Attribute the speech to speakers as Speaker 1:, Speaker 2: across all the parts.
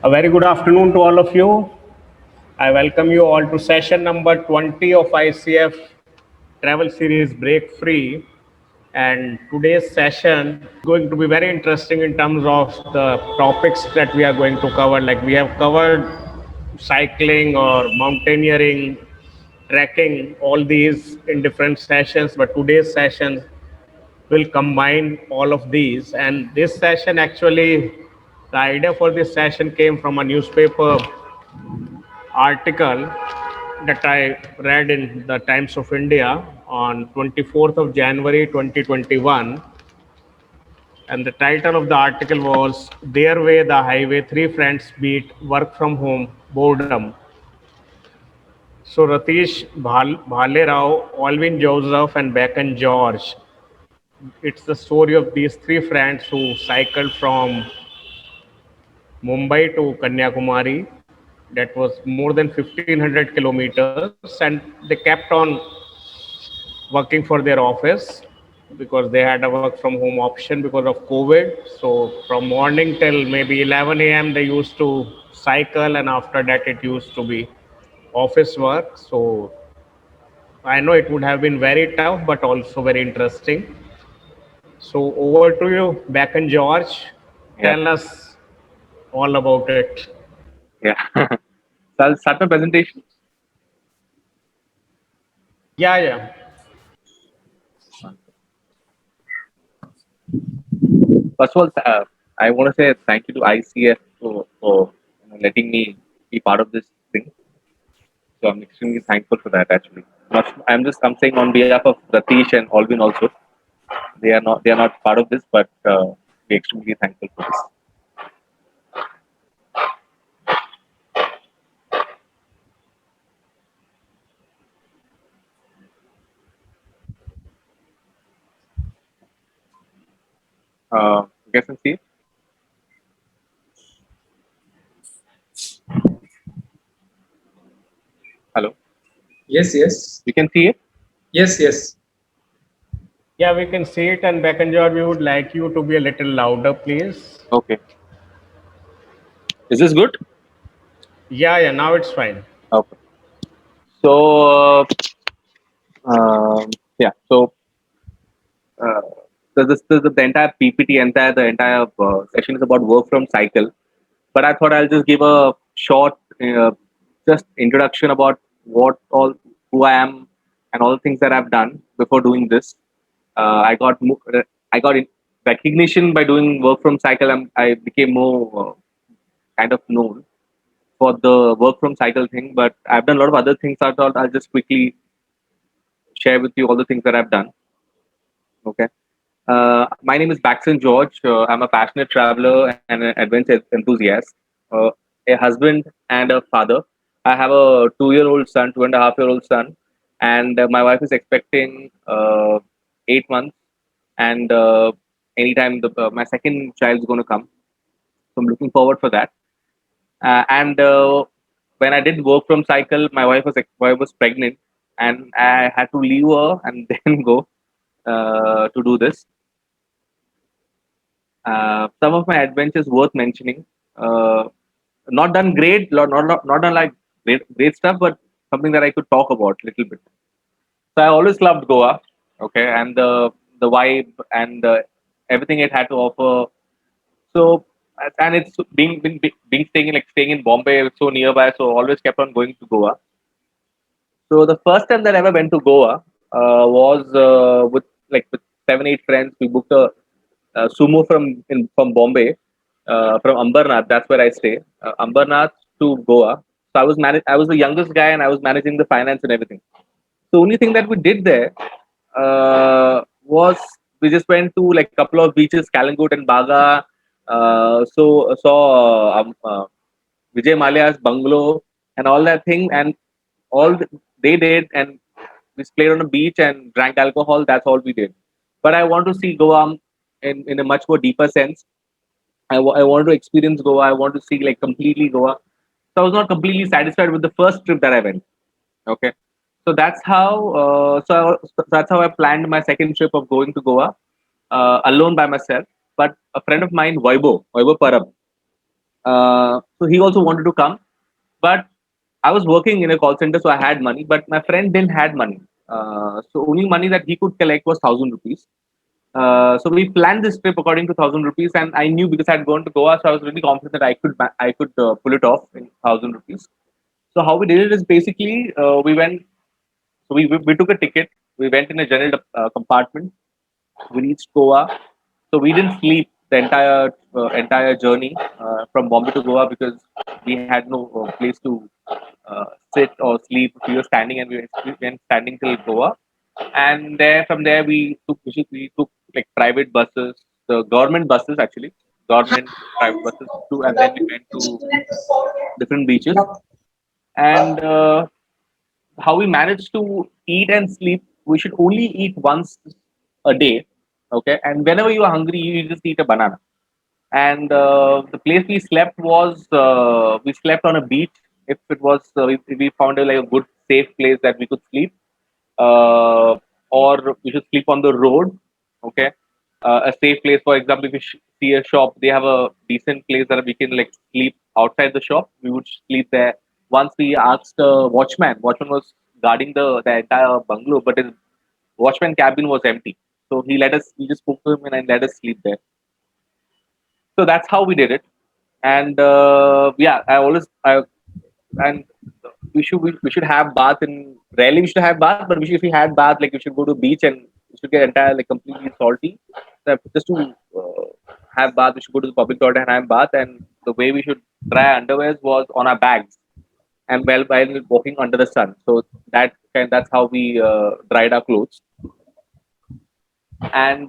Speaker 1: A very good afternoon to all of you. I welcome you all to session number 20 of ICF Travel Series Break Free. And today's session is going to be very interesting in terms of the topics that we are going to cover. Like we have covered cycling or mountaineering, trekking, all these in different sessions. But today's session will combine all of these. And this session actually, the idea for this session came from a newspaper article that I read in the Times of India on 24th of January 2021. And the title of the article was Their Way the Highway, Three Friends Beat Work from Home Boredom. So Ratish Bhale Rao, Alvin Joseph, and Beck and George. It's the story of these three friends who cycled from Mumbai to Kanyakumari. That was more than 1500 kilometers, and they kept on working for their office because they had a work from home option because of COVID. So from morning till maybe 11 a.m. they used to cycle, and after that it used to be office work. So I know it would have been very tough, but also very interesting. So over to you, Beck and George.
Speaker 2: Yeah,
Speaker 1: Tell us all about it.
Speaker 2: yeah. So I'll start my presentation.
Speaker 1: Yeah, yeah.
Speaker 2: First of all, I want to say thank you to ICF for letting me be part of this thing. So I'm extremely thankful for that. Actually, I'm saying on behalf of Ratish and Alvin also. They are not part of this, but we're extremely thankful for this. You guys can see it. Hello,
Speaker 3: Yes, yes,
Speaker 2: you can see it.
Speaker 3: yes, yes.
Speaker 1: Yeah, we can see it. And Beck and George, we would like you to be a little louder, please.
Speaker 2: Okay. Is this good?
Speaker 1: Yeah, yeah, now it's fine.
Speaker 2: Okay. So yeah. So uh, the entire PPT, the entire session is about work from cycle. But I thought I'll just give a short, just introduction about what all, who I am, and all the things that I've done before doing this. I got recognition by doing work from cycle. I became more kind of known for the work from cycle thing. But I've done a lot of other things. I thought I'll just quickly share with you all the things that I've done. Okay. My name is Baxton George. I'm a passionate traveler and an adventure enthusiast, uh, a husband and a father. I have a 2-year-old son, 2.5-year-old son, and my wife is expecting 8 months. And anytime my second child is going to come, so I'm looking forward for that. And when I did work from cycle, my wife was pregnant, and I had to leave her and then go to do this. Some of my adventures worth mentioning. Uh, not done great, not done like great stuff, but something that I could talk about a little bit. So I always loved Goa, okay, and the vibe and everything it had to offer. So and it's being staying in Bombay, it's so nearby, so always kept on going to Goa. So the first time that I ever went to Goa was with 7 8 friends. We booked a sumo from Bombay, from Ambernath. That's where I stay. Ambernath to Goa. So I was the youngest guy, and I was managing the finance and everything. The only thing that we did there was we just went to like a couple of beaches, Kalangut and Baga. So saw Vijay Malia's bungalow and all that thing, and they did, and we played on a beach and drank alcohol. That's all we did. But I want to see Goa in a much more deeper sense. I want to experience Goa. I want to see like completely Goa. So I was not completely satisfied with the first trip that I went. Okay, so that's how I planned my second trip of going to Goa alone by myself. But a friend of mine, Vaibhav Parab, So he also wanted to come, but I was working in a call center, so I had money, but my friend didn't had money. So only money that he could collect was 1,000 rupees. So we planned this trip according to 1,000 rupees, and I knew because I had gone to Goa, so I was really confident that I could pull it off in 1,000 rupees. So how we did it is basically we went. So we took a ticket. We went in a general compartment. We reached Goa. So we didn't sleep the entire journey from Bombay to Goa because we had no place to sit or sleep. We were standing and we went standing till Goa. And there from there we took like private buses, the government buses actually, government private buses too, and then we went to different beaches. And how we managed to eat and sleep, we should only eat once a day. Okay, and whenever you are hungry, you just eat a banana. And the place we slept was we slept on a beach. If it was we found like a good safe place that we could sleep, uh, or we should sleep on the road. Okay, a safe place. For example, if we see a shop, they have a decent place that we can like sleep outside the shop. We would sleep there. Once we asked a watchman. Watchman was guarding the entire bungalow, but his watchman cabin was empty. So he let us. We just spoke to him and let us sleep there. So that's how we did it. And yeah, and we should have bath in rarely we should have bath, but if we had bath, like we should go to beach and we should get entire like completely salty. Just to have bath, we should go to the public toilet and have bath. And the way we should dry underwears was on our bags and while walking under the sun. So that's how we dried our clothes. And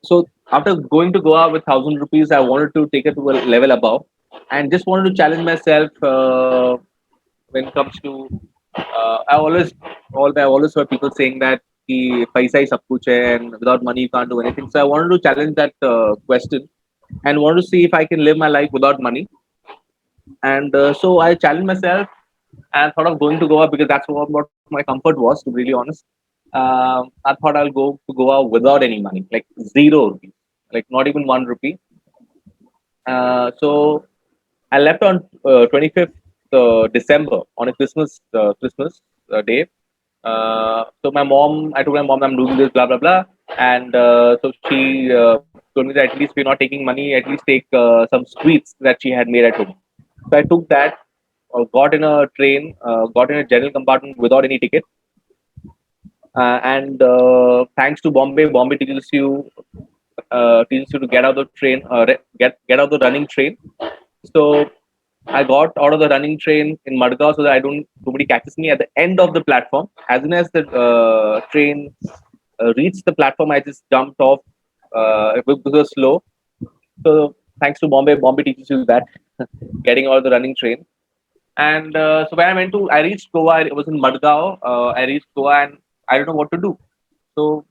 Speaker 2: so after going to Goa with 1,000 rupees, I wanted to take it to a level above, and just wanted to challenge myself when it comes to. I always heard people saying that कि paisa hi sab kuch hai and without money you can't do anything. So I wanted to challenge that question and wanted to see if I can live my life without money. And so I challenged myself and thought of going to Goa because that's what my comfort was, to be really honest. I thought I'll go to Goa without any money, like 0 rupees, like not even 1 rupee. So I left on 25th December on a Christmas day. I told my mom I'm doing this, blah blah blah, and so she told me that at least we're not taking money, at least take some sweets that she had made at home. So I took that, got in a train, got in a general compartment without any ticket, and thanks to Bombay teaches you to get out of the train, get out of the running train. So I got out of the running train in Madgaon so that I don't nobody catches me at the end of the platform. As soon as the train reached the platform, I just jumped off. It was slow. So thanks to Bombay teaches you that getting out of the running train. And so when I reached Goa. It was in Madgaon. I reached Goa and I don't know what to do. So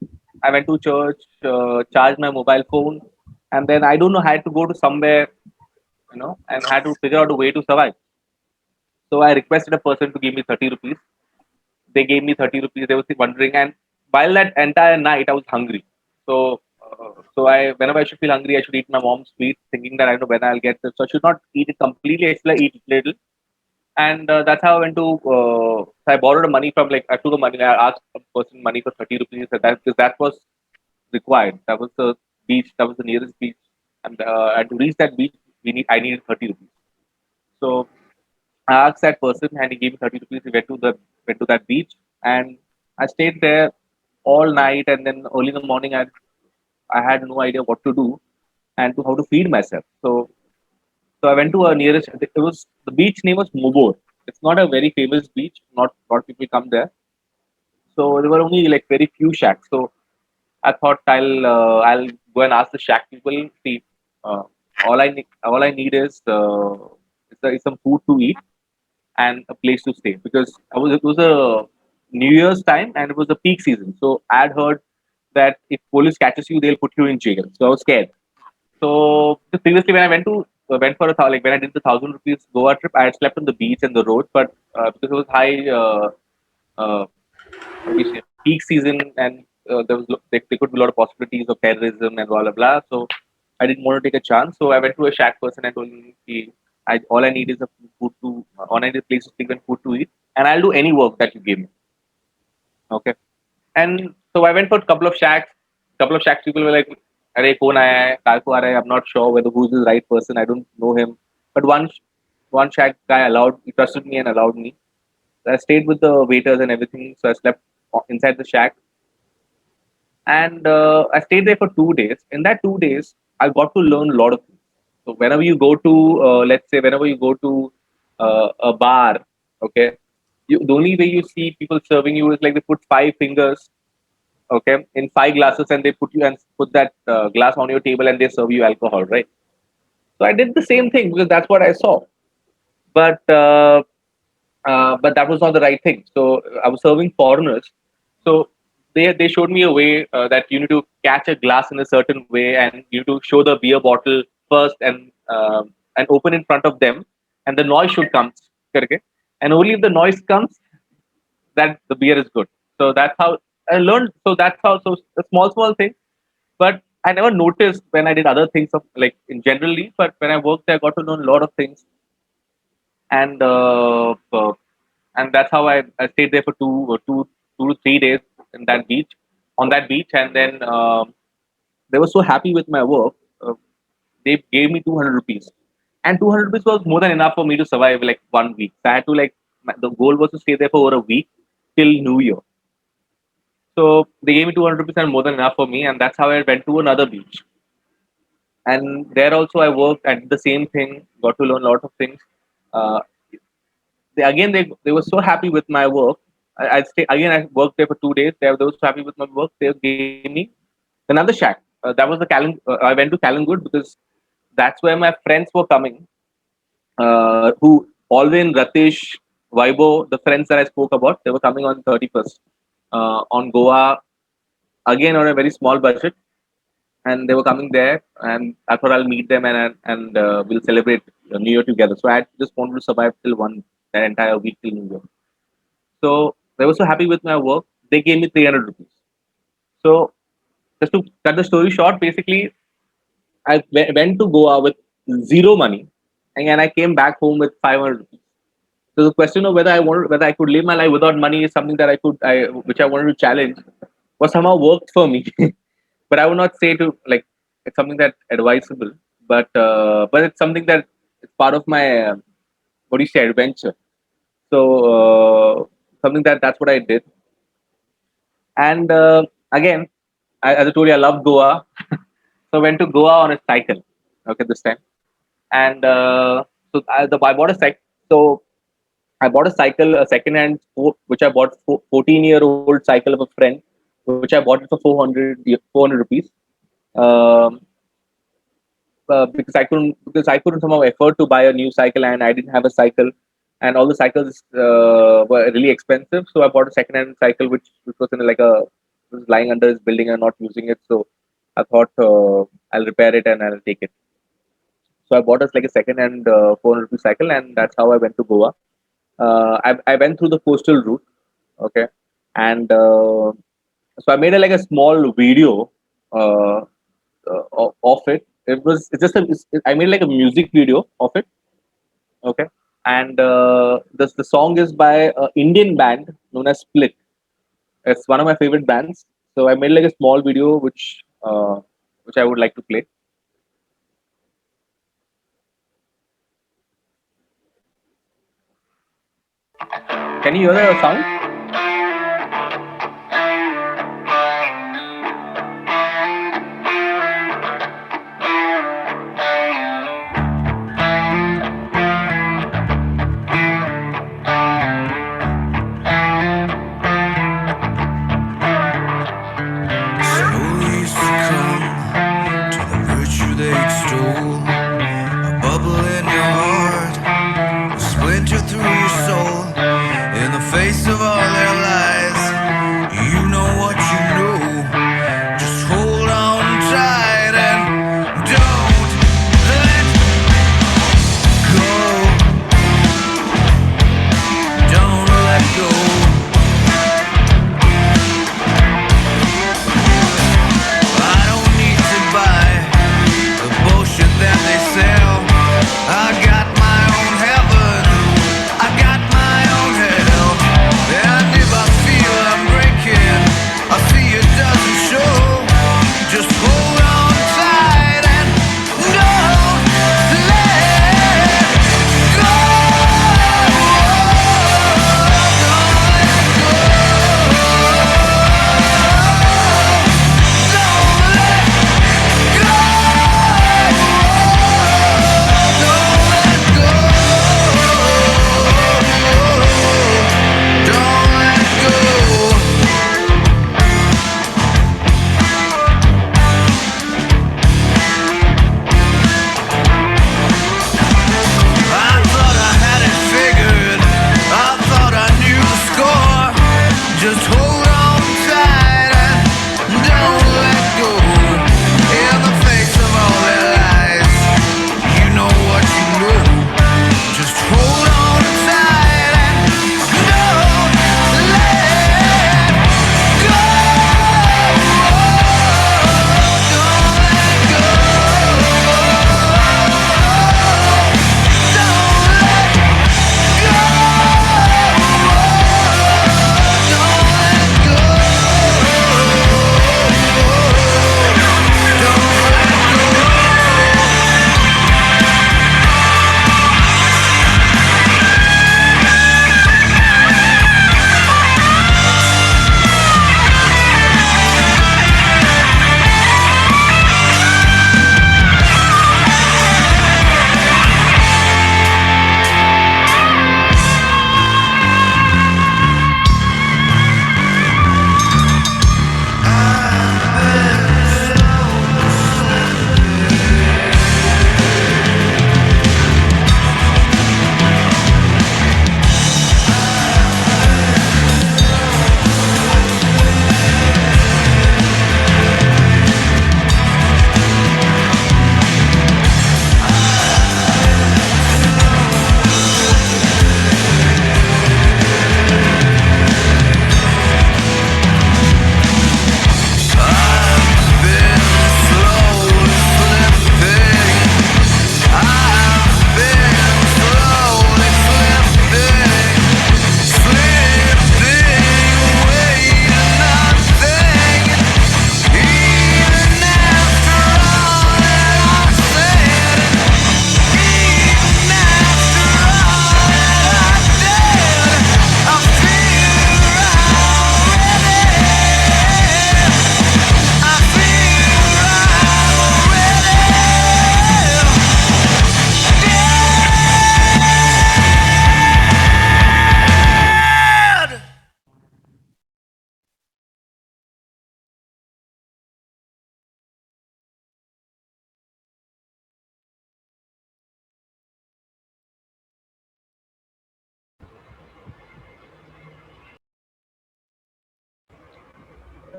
Speaker 2: I went to church, charged my mobile phone, and then I don't know, I had to go to somewhere, and had to figure out a way to survive. So I requested a person to give me 30 rupees. They gave me 30 rupees. They were wondering, and while that entire night I was hungry. So whenever I should feel hungry, I should eat my mom's sweet, thinking that I know when I'll get this. So I should not eat it completely. I should like, eat little. And that's how I went to. So I borrowed money from like I took the money. I asked a person money for 30 rupees. Because that was required. That was the beach. That was the nearest beach, and to reach that beach, I needed 30 rupees. So I asked that person, and he gave me 30 rupees. We went to that beach, and I stayed there all night. And then early in the morning, I had no idea what to do and to how to feed myself. So I went to a nearest. It was the beach name was Mubor. It's not a very famous beach. Not a lot of people come there. So there were only like very few shacks. So I thought I'll go and ask the shack people. See, uh, all I need is some food to eat and a place to stay because it was a New Year's time and it was a peak season. So I had heard that if police catches you, they'll put you in jail. So I was scared. So previously, when I went for like when I did the 1,000 rupees Goa trip, I had slept on the beach and the road, but because it was high, what do you say, peak season, and there could be a lot of possibilities of terrorism and blah blah blah. So I didn't want to take a chance, so I went to a shack person and told him, all I need is a food to, all I need is a place to sleep and food to eat, and I'll do any work that you give me. Okay. And so I went for a couple of shacks. Couple of shacks people were like, "Arey, kaun aaya hai? Kaal ko aa raha hai?" I'm not sure whether who's the right person. I don't know him. But one shack guy he trusted me and allowed me. So I stayed with the waiters and everything. So I slept inside the shack, and I stayed there for 2 days. In that 2 days, I got to learn a lot of things. So whenever you go to, let's say, whenever you go to a bar, okay, the only way you see people serving you is like they put five fingers, okay, in five glasses, and they put that glass on your table and they serve you alcohol, right? So I did the same thing because that's what I saw, but that was not the right thing. So I was serving foreigners. So they showed me a way that you need to catch a glass in a certain way, and you need to show the beer bottle first and open in front of them, and the noise should come. Okay? And only if the noise comes, that the beer is good. So that's how I learned. So that's how, so a small thing. But I never noticed when I did other things of like in generally. But when I worked there, I got to learn a lot of things, and that's how I stayed there for 2 to 3 days in that beach on that beach, and then they were so happy with my work. They gave me 200 rupees, and 200 rupees was more than enough for me to survive like 1 week. So I had to like the goal was to stay there for over a week till New Year. So they gave me 200 rupees and more than enough for me, and that's how I went to another beach. And there also I worked and did the same thing, got to learn a lot of things. Uh, they were so happy with my work. I stay again. I worked there for 2 days. They were so happy with my work. They gave me another shack. That was the I went to Kalangut because that's where my friends were coming. Who Alvin, Ratish, Vaibo, the friends that I spoke about, they were coming on 31st on Goa again on a very small budget, and they were coming there, and I thought I'll meet them and we'll celebrate New Year together. So I just wanted to survive till that entire week till New Year. So they were so happy with my work, they gave me 300 rupees. So just to cut the story short, basically, went to Goa with zero money, and I came back home with 500 rupees. So the question of whether I could live my life without money is something that which I wanted to challenge, was somehow worked for me. But I would not say to like it's something that advisable, but it's something that it's part of my what do you say, adventure. So something that's what I did. And again, as I told you, I love Goa. So I went to Goa on a cycle. Okay, this time, and I bought a cycle. So I bought a cycle, a second-hand, which I bought 14-year-old cycle of a friend, which I bought it for 400 rupees. Um, because I couldn't somehow afford to buy a new cycle, and I didn't have a cycle, and all the cycles were really expensive. So I bought a second-hand cycle, which was in like a was lying under his building and not using it. So I thought I'll repair it and I'll take it. So I bought us like a second-hand 400 rupee cycle, and that's how I went to Goa. I went through the coastal route, okay, and so I made a small video uh, of it. I made like a music video of it, okay, and the song is by an Indian band known as Split. It's one of my favorite bands. So I made like a small video which I would like to play. Can you hear the sound?
Speaker 4: Slowly succumb to the virtue they extol. A bubble in your heart, a splinter through your soul. In the face of all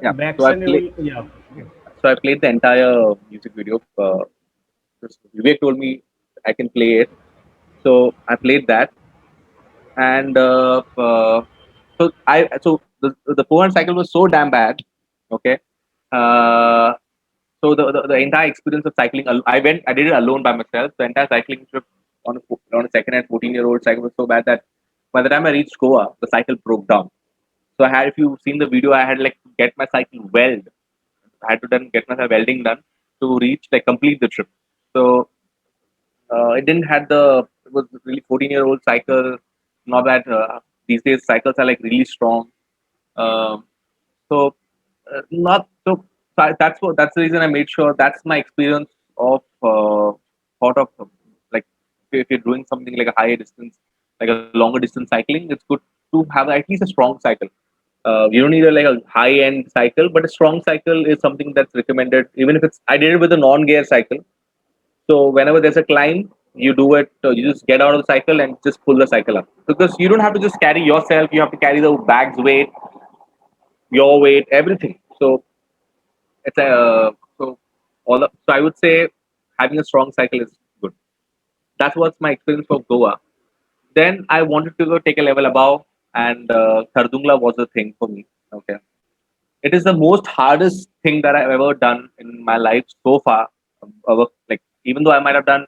Speaker 2: Yeah. So I
Speaker 1: Waxen, you
Speaker 2: play.
Speaker 1: will, yeah.
Speaker 2: So I played the entire music video. Vivek told me I can play it, so I played that, and the 400 cycle was so damn bad. Okay. Uh, so the entire experience of cycling, I did it alone by myself. The entire cycling trip on a second and 14-year-old cycle was so bad that by the time I reached Goa, the cycle broke down. So I had, if you've seen the video, I had like to get my cycle weld. I had to then get my welding done to reach like complete the trip. So it didn't had the, it was really 14-year-old cycle. Not that these days cycles are like really strong. Um, so not so, that's the reason I made sure that's my experience of thought of like if you're doing something like a higher distance, like a longer distance cycling, it's good to have at least a strong cycle. You don't need a, like a high end cycle, but a strong cycle is something that's recommended. Even if it's, I did it with a non gear cycle. So whenever there's a climb, you do it. You just get out of the cycle and just pull the cycle up, because you don't have to just carry yourself. You have to carry the bag's weight, your weight, everything. So it's a so I would say having a strong cycle is good. That was my experience for Goa. Then I wanted to go take a level above, and Thardungla was the thing for me. Okay, it is the most hardest thing that I've ever done in my life so far. Like even though I might have done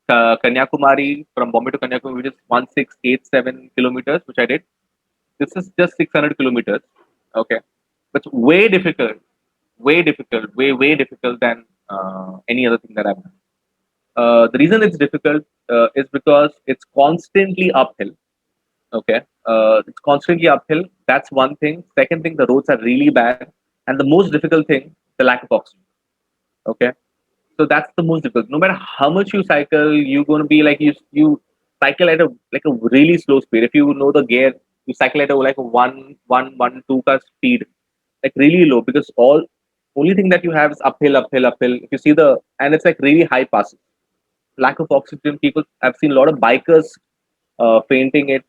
Speaker 2: Kanyakumari, from Bombay to Kanyakumari, which is 1687 kilometers, which I did. This is just 600 kilometers. Okay, but it's way difficult, way difficult than any other thing that I've done. The reason it's difficult is because it's constantly uphill. Okay, it's constantly uphill. That's one thing. Second thing, the roads are really bad, and the most difficult thing, the lack of oxygen. Okay, so that's the most difficult. No matter how much you cycle, you're going to be like you cycle at a like a really slow speed. If you know the gear, you cycle at a like a one two ka speed, like really low, because all only thing that you have is uphill. If you see the, and it's like really high passes. Lack of oxygen. People, I've seen a lot of bikers fainting it,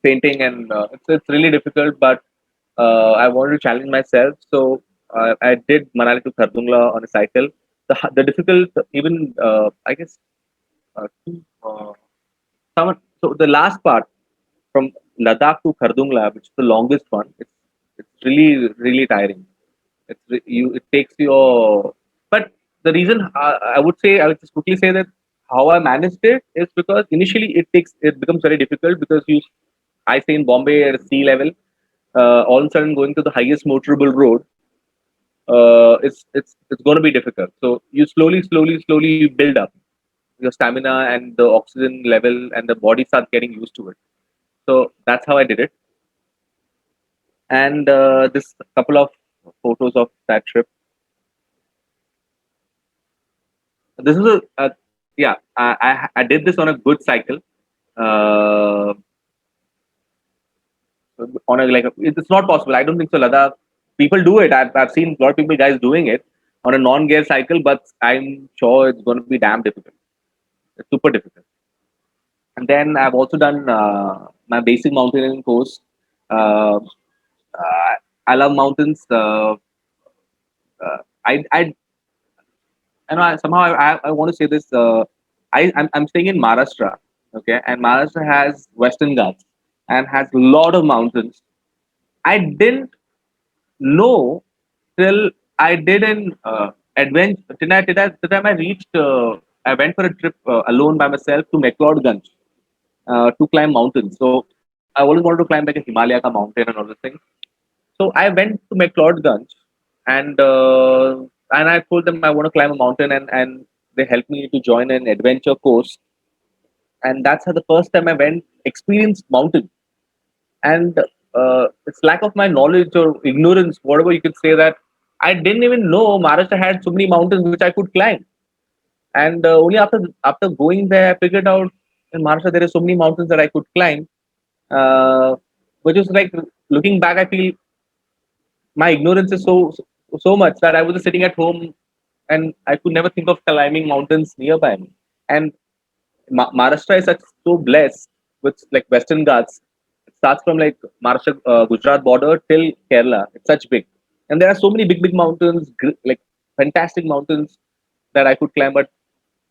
Speaker 2: fainting, and it's really difficult. But I wanted to challenge myself, so I did Manali to Khardungla on a cycle. The difficult, even I guess, two, so the last part from Ladakh to Khardungla, which is the longest one, it's really tiring. It takes your, but the reason I would say, I would just quickly say that how I managed it is because initially it becomes very difficult, because I stay in Bombay at sea level. All of a sudden, going to the highest motorable road, it's going to be difficult. So you slowly you build up your stamina and the oxygen level, and the body starts getting used to it. So that's how I did it. And this couple of photos of that trip. This is yeah. I did this on a good cycle. Uh, on a like it's not possible. I don't think so. Ladakh people do it. I've seen a lot of people guys doing it on a non-gear cycle, but I'm sure it's going to be damn difficult. It's super difficult. And then I've also done my basic mountaineering course. Uh, I love mountains. I know somehow I want to say this. I'm staying in Maharashtra, okay, and Maharashtra has Western Ghats and has a lot of mountains. I didn't know till I did an adventure. The time I reached, I went for a trip alone by myself to McLeodganj to climb mountains. So I always wanted to climb like a Himalaya ka mountain and all those things. So I went to McLeodganj, and I told them I want to climb a mountain, and they helped me to join an adventure course. And that's how the first time I went experienced mountain. And it's lack of my knowledge or ignorance, whatever you could say, that I didn't even know Maharashtra had so many mountains which I could climb. And only after going there, I figured out in Maharashtra there are so many mountains that I could climb. Uh, which is like, looking back, I feel my ignorance is so much that I was just sitting at home and I could never think of climbing mountains nearby me. And Maharashtra is such so blessed with like Western Ghats. It starts from like Maharashtra Gujarat border till Kerala. It's such big. And there are so many big mountains, like fantastic mountains that I could climb, but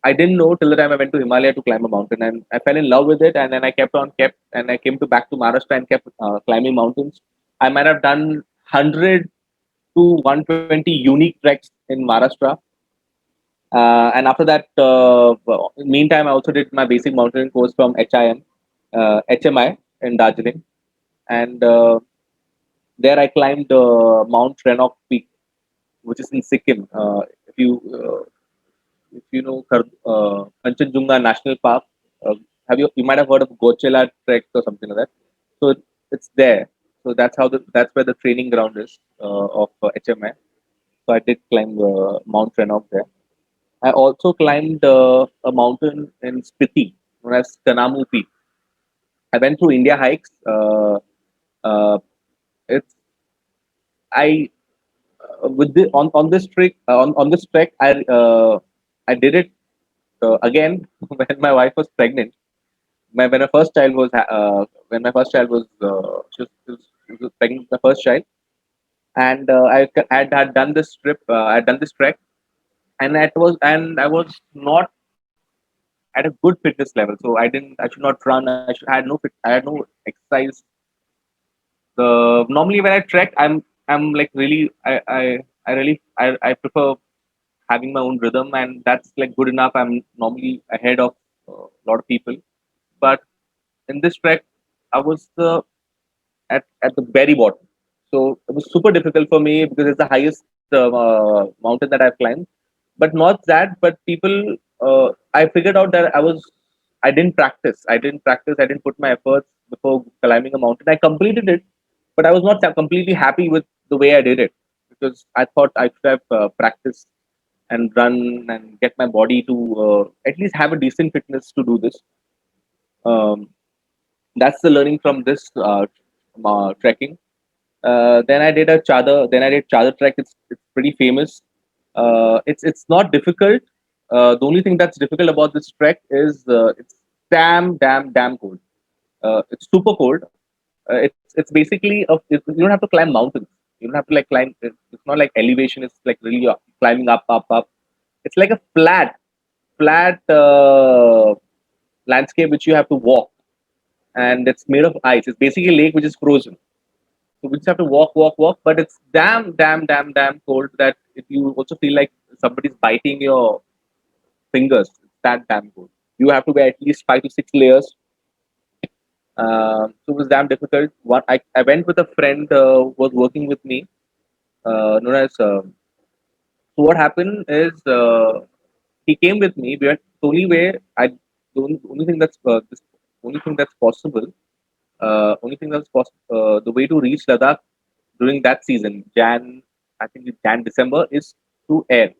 Speaker 2: I didn't know till the time I went to Himalaya to climb a mountain, and I fell in love with it. And then I kept, and I came to back to Maharashtra and kept climbing mountains. I might have done 100 to 120 unique treks in Maharashtra. And after that, meantime, I also did my basic mountaineering course from HMI in Darjeeling, and there I climbed Mount Renok Peak, which is in Sikkim. If you know Kanchenjunga National Park, have you might have heard of Gochela Trek or something like that. So it's there. So that's where the training ground is of HMI. So I did climb Mount Renok there. I also climbed a mountain in Spiti known as Kanamu Peak. I went through India hikes. Uh, it's I with the on this trek on this trek I did it again when my wife was pregnant. When my first child was when my first child was she was pregnant with my first child, and had done this trip. I had done this trek, and I was not at a good fitness level. So I should not run. I had no I had no exercise. The normally when I trek, I'm like really I prefer having my own rhythm, and that's like good enough. I'm normally ahead of a lot of people, but in this trek, I was at the very bottom. So it was super difficult for me because it's the highest mountain that I've climbed. But not that, but people, I figured out that I didn't practice. I didn't put my efforts before climbing a mountain. I completed it, but I was not completely happy with the way I did it because I thought I should have practiced and run and get my body to at least have a decent fitness to do this. Um, that's the learning from this trekking. Then I did a chadar. Then I did chadar trek. It's pretty famous. It's not difficult. The only thing that's difficult about this trek is it's damn cold. It's super cold. It's basically you don't have to climb mountains. You don't have to like climb. It's not like elevation. It's like really climbing up. It's like a flat landscape which you have to walk, and it's made of ice. It's basically a lake which is frozen. So we just have to walk. But it's damn cold that if you also feel like somebody's biting your fingers. It's that damn cold. You have to wear at least 5 to 6 layers. So it was damn difficult. I went with a friend who was working with me, known as. So what happened is he came with me. We went the only way. Only thing that's only thing that's possible. Only thing that's possible. The way to reach Ladakh during that season, I think it's Jan December, is through air.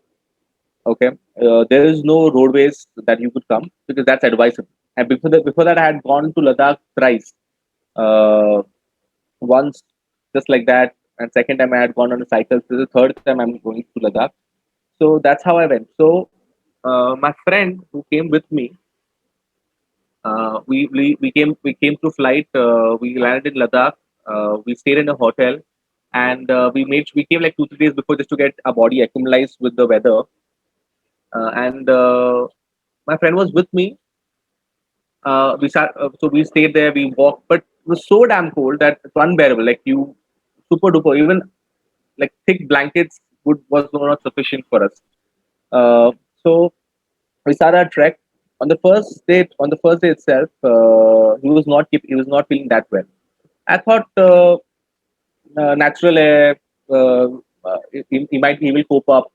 Speaker 2: Okay, there is no roadways that you could come because that's advisable. And before that, I had gone to Ladakh thrice. Uh, Once just like that, and second time I had gone on a cycle. This is the third time I'm going to Ladakh. So that's how I went. So my friend who came with me, we came through flight. We landed in Ladakh. We stayed in a hotel, and we came like 2 3 days before just to get our body acclimatized with the weather. And my friend was with me. So we stayed there. We walked, but it was so damn cold that it's unbearable. Like you, super duper. Even like thick blankets was not sufficient for us. So we started our trek. On the first day itself, he was not feeling that well. I thought natural air, he will cope up.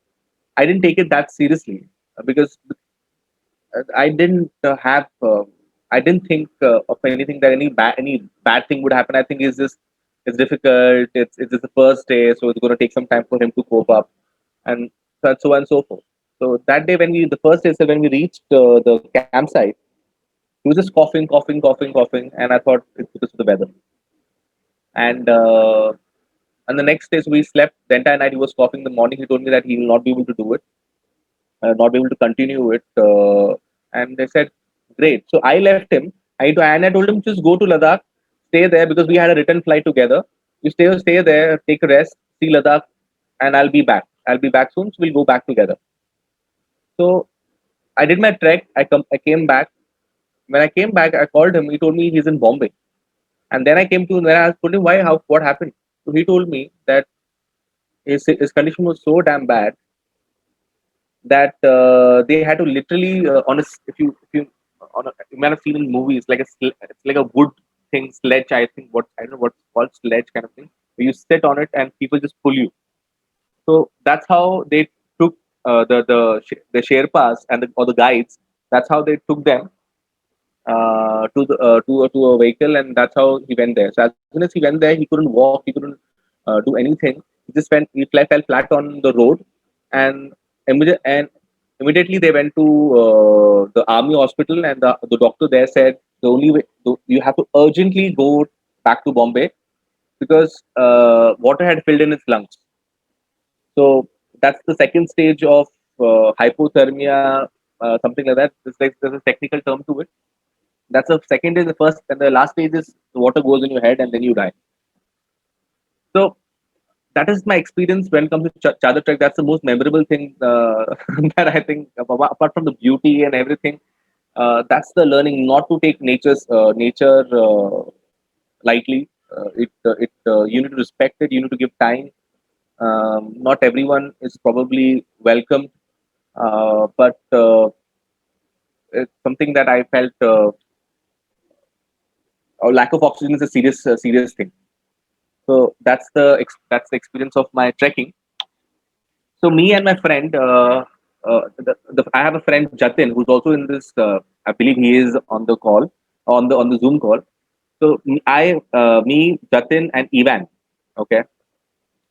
Speaker 2: I didn't take it that seriously because I didn't I didn't think of anything that any bad thing would happen. I think it's difficult. It's just the first day, so it's going to take some time for him to cope up, and so on and so forth. So that day, the first day, so when we reached the campsite, he was just coughing, and I thought it's because of the weather. And and the next day, so we slept the entire night. He was coughing. In the morning, he told me that he will not be able to do it, not be able to continue it. And they said, great. So I left him. And I told him just go to Ladakh, stay there because we had a return flight together. You stay there, take a rest, see Ladakh. and I'll be back. I'll be back soon, so we'll go back together. So I did my trek. I came back. When I came back, I called him. He told me he's in Bombay. And then I came to when I told him why, how, what happened. So he told me that his condition was so damn bad that they had to literally on a if you on a, you might have seen in movies like it's like a wood thing, sledge, I think, what I don't know what's called, sledge kind of thing, where you sit on it and people just pull you. So that's how they took the Sherpas and or the guides. That's how they took them to a vehicle, and that's how he went there. So as soon as he went there, he couldn't walk, he couldn't do anything. He fell flat on the road, and immediately they went to the army hospital, and the doctor there said the only way you have to urgently go back to Bombay because water had filled in his lungs. So that's the second stage of hypothermia, something like that. There's a technical term to it. That's the second is the first, and the last stage is the water goes in your head and then you die. So that is my experience when it comes to Chadar Trek. That's the most memorable thing that I think, apart from the beauty and everything. That's the learning, not to take nature lightly. You need to respect it. You need to give time. Not everyone is probably welcomed, but it's something that I felt. Lack of oxygen is a serious thing. So that's the experience of my trekking. So me and my friend, I have a friend Jatin who's also in this. I believe he is on the call, on the Zoom call. So me, Jatin, and Ivan. Okay.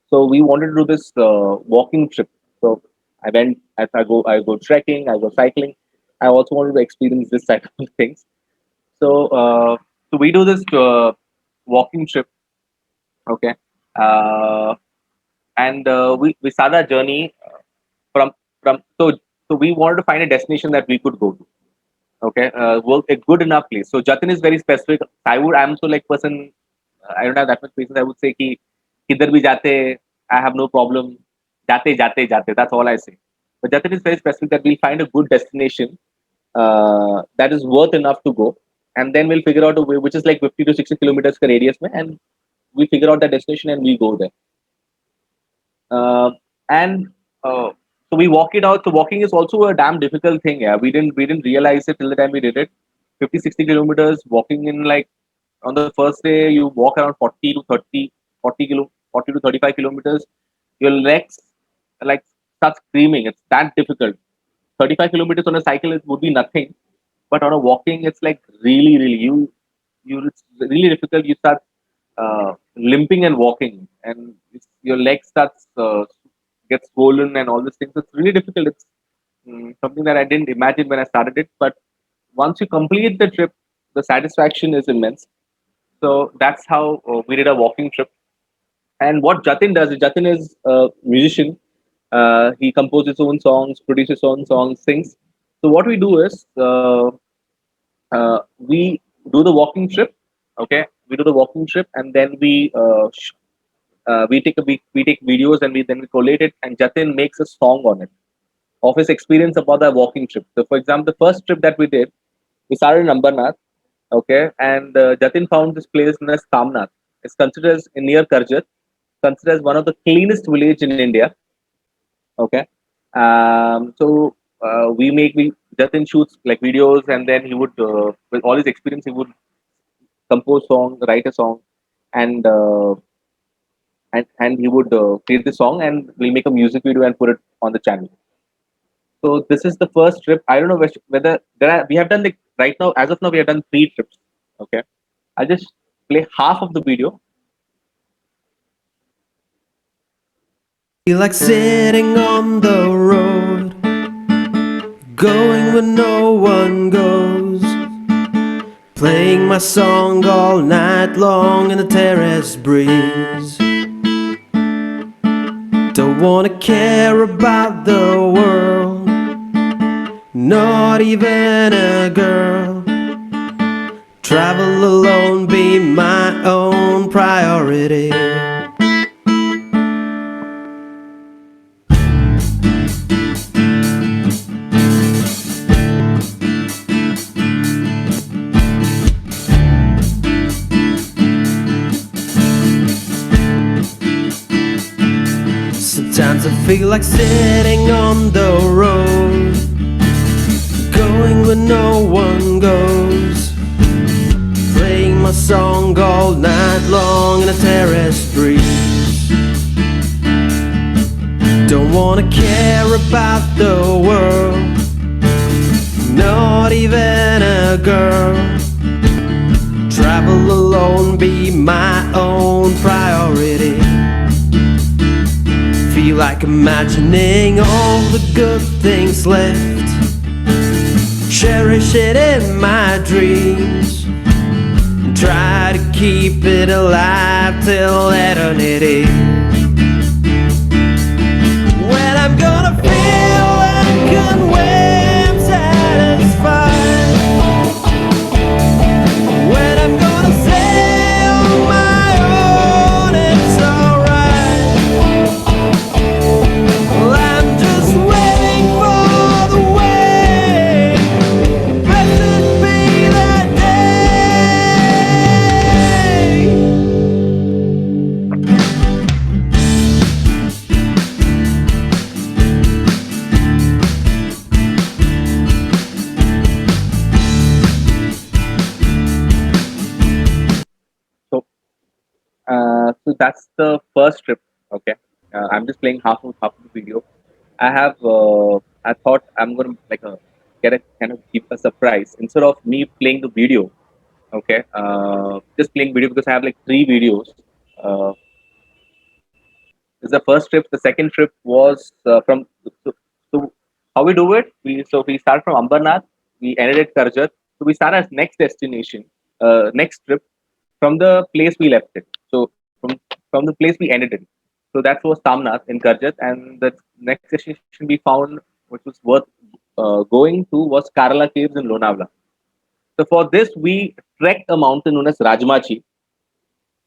Speaker 2: So we wanted to do this walking trip. So I went. As I go trekking. I go cycling. I also wanted to experience this type of things. So we do this walking trip. Okay. Uh, and we start our journey from from so we wanted to find a destination that we could go to. Okay, work a good enough place. So Jatin is very specific. I'm so like person. I don't have that much patience. I would say ki kidhar bhi jate, I have no problem. Jate. That's all I say. But Jatin is very specific that we'll find a good destination that is worth enough to go, and then we'll figure out a way which is like 50 to 60 kilometers ka radius mein, and we figure out that destination and we go there. And So we walk it out. So walking is also a damn difficult thing. Yeah, we didn't realize it till the time we did it. 50, 60 kilometers walking in, like, on the first day you walk around 40 to 30, 40 to 35 kilometers. Your legs like start screaming. It's that difficult. 35 kilometers on a cycle would be nothing, but on a walking it's like really you it's really difficult. You start limping and walking, and your leg starts gets swollen and all these things. It's really difficult. It's something that I didn't imagine when I started it, but once you complete the trip, the satisfaction is immense. So that's how we did a walking trip. And what Jatin does is, Jatin is a musician. He composes his own songs, produces his own songs, sings. So what we do is we do the walking trip. Okay, we do the walking trip, and then we take videos, and we collate it, and Jatin makes a song on it of his experience about the walking trip. So, for example, the first trip that we did, we started in Ambernath, okay, and Jatin found this place known as Kamnath. It's considered as near Karjat, considered as one of the cleanest village in India. Okay, we Jatin shoots like videos, and then he would with all his experience he would compose song, write a song, and he would create the song, and we'll make a music video and put it on the channel. So this is the first trip. I don't know whether we have done, like, right now, as of now we have done 3 trips. Okay, I'll just play half of the video.
Speaker 5: Feel like sitting on the road, going where no one goes, playing my song all night long in the terrace breeze. Don't wanna care about the world, not even a girl. Travel alone, be my own priority. I feel like sitting on the road, going where no one goes, playing my song all night long in a terrace breeze. Don't wanna care about the world, not even a girl. Travel alone, be my own priority. Feel like imagining all the good things left, cherish it in my dreams, and try to keep it alive till eternity. When I'm gonna feel like I'm satisfied, when I'm gonna say on my own it's alright. Well, I'm just waiting for the way, blessed be that day.
Speaker 2: So that's the first trip. Okay, I'm just playing half of the video. I thought I'm gonna get a kind of keep a surprise instead of me playing the video. Okay, just playing video because I have like 3 videos. Uh, this is the first trip. The second trip was so how we do it. We start from Ambernath. We ended at Karjat. So we start our next destination, next trip from the place we left it. So from the place we ended in. So that was Tamnath in Karjat, and the next destination we found, which was worth going to, was Karala Caves in Lonavala. So for this, we trekked a mountain known as Rajmachi.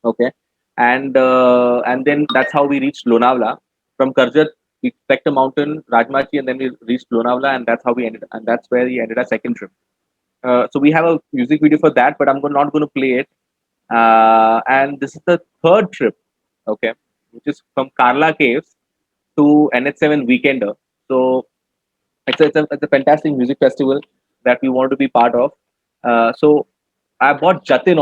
Speaker 2: Okay, and then that's how we reached Lonavala. From Karjat, we trekked a mountain Rajmachi, and then we reached Lonavala, and that's how we ended. And that's where we ended our second trip. So we have a music video for that, but not going to play it. And this is the third trip, okay, which is from Karla Caves to NH7 Weekender. So it's a fantastic music festival that we want to be part of. So I brought Jatin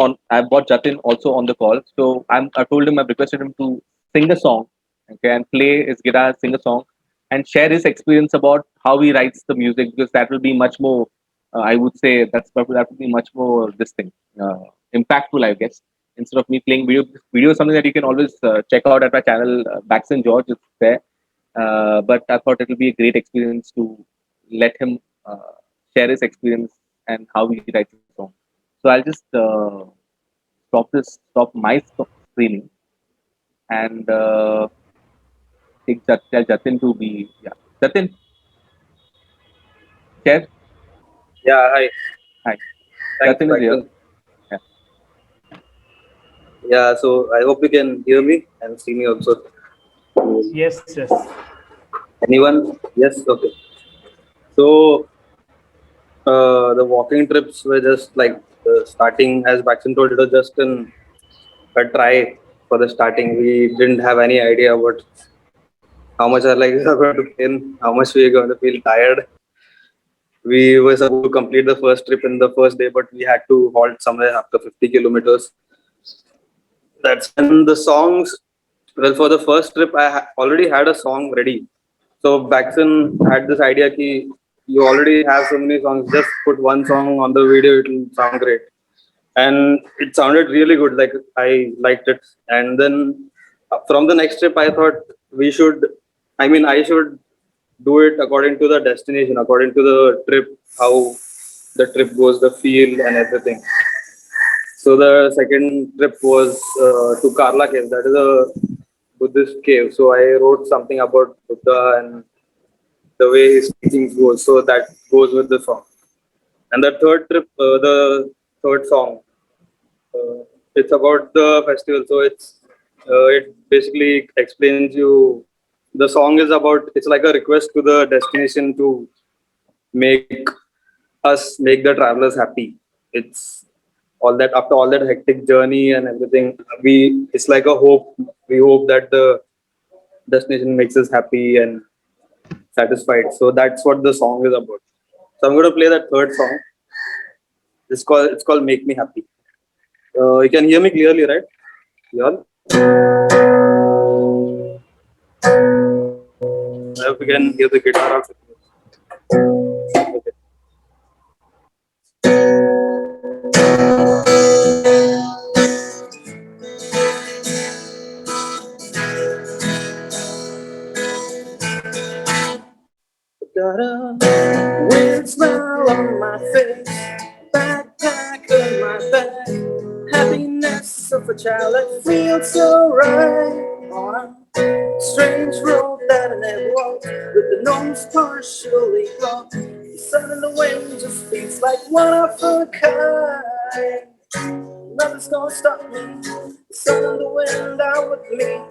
Speaker 2: also on the call. So I told him, I requested him to sing a song, okay, and play his guitar, sing a song, and share his experience about how he writes the music, because that will be much more. I would say that would be much more this thing impactful, I guess. Instead of me playing video is something that you can always check out at my channel, Baxon George. It's there. But I thought it will be a great experience to let him share his experience and how he writes the song. So I'll just stop my streaming, and tell Jatin to be, yeah. Jatin, share.
Speaker 6: Yeah, hi.
Speaker 2: Hi.
Speaker 6: Thanks,
Speaker 2: Jatin is here.
Speaker 6: Michael. Yeah, so I hope you can hear me and see me also.
Speaker 1: Yes, yes.
Speaker 6: Anyone? Yes, okay. So the walking trips were just like starting, as Baxton told, it was just a try for the starting. We didn't have any idea about how much our legs are going to pain, how much we are going to feel tired. We were supposed to complete the first trip in the first day, but we had to halt somewhere after 50 kilometers. That's when the songs. Well, for the first trip, I already had a song ready. So Baxton had this idea that you already have so many songs, just put one song on the video, it will sound great. And it sounded really good. Like I liked it. And then from the next trip, I thought I should do it according to the destination, according to the trip, how the trip goes, the feel and everything. So the second trip was to Karla Cave. That is a Buddhist cave. So I wrote something about Buddha and the way his teachings goes. So that goes with the song. And the third trip, the third song, it's about the festival. So it basically explains you. The song is about. It's like a request to the destination to make make the travelers happy. It's all that after all that hectic journey and everything. It's like a hope. We hope that destination makes us happy and satisfied. So that's what the song is about. So I'm going to play that third song. It's called Make Me Happy. You can hear me clearly, right? You I hope you can hear the guitar also. Okay. Got a weird smile on my face, backpack on my back, happiness of a child that feels so right on a strange road that I never walked, with the nose partially gone. The sun and the wind just feels like one of a kind. Nothing's gonna stop me. The sun and the wind are with me.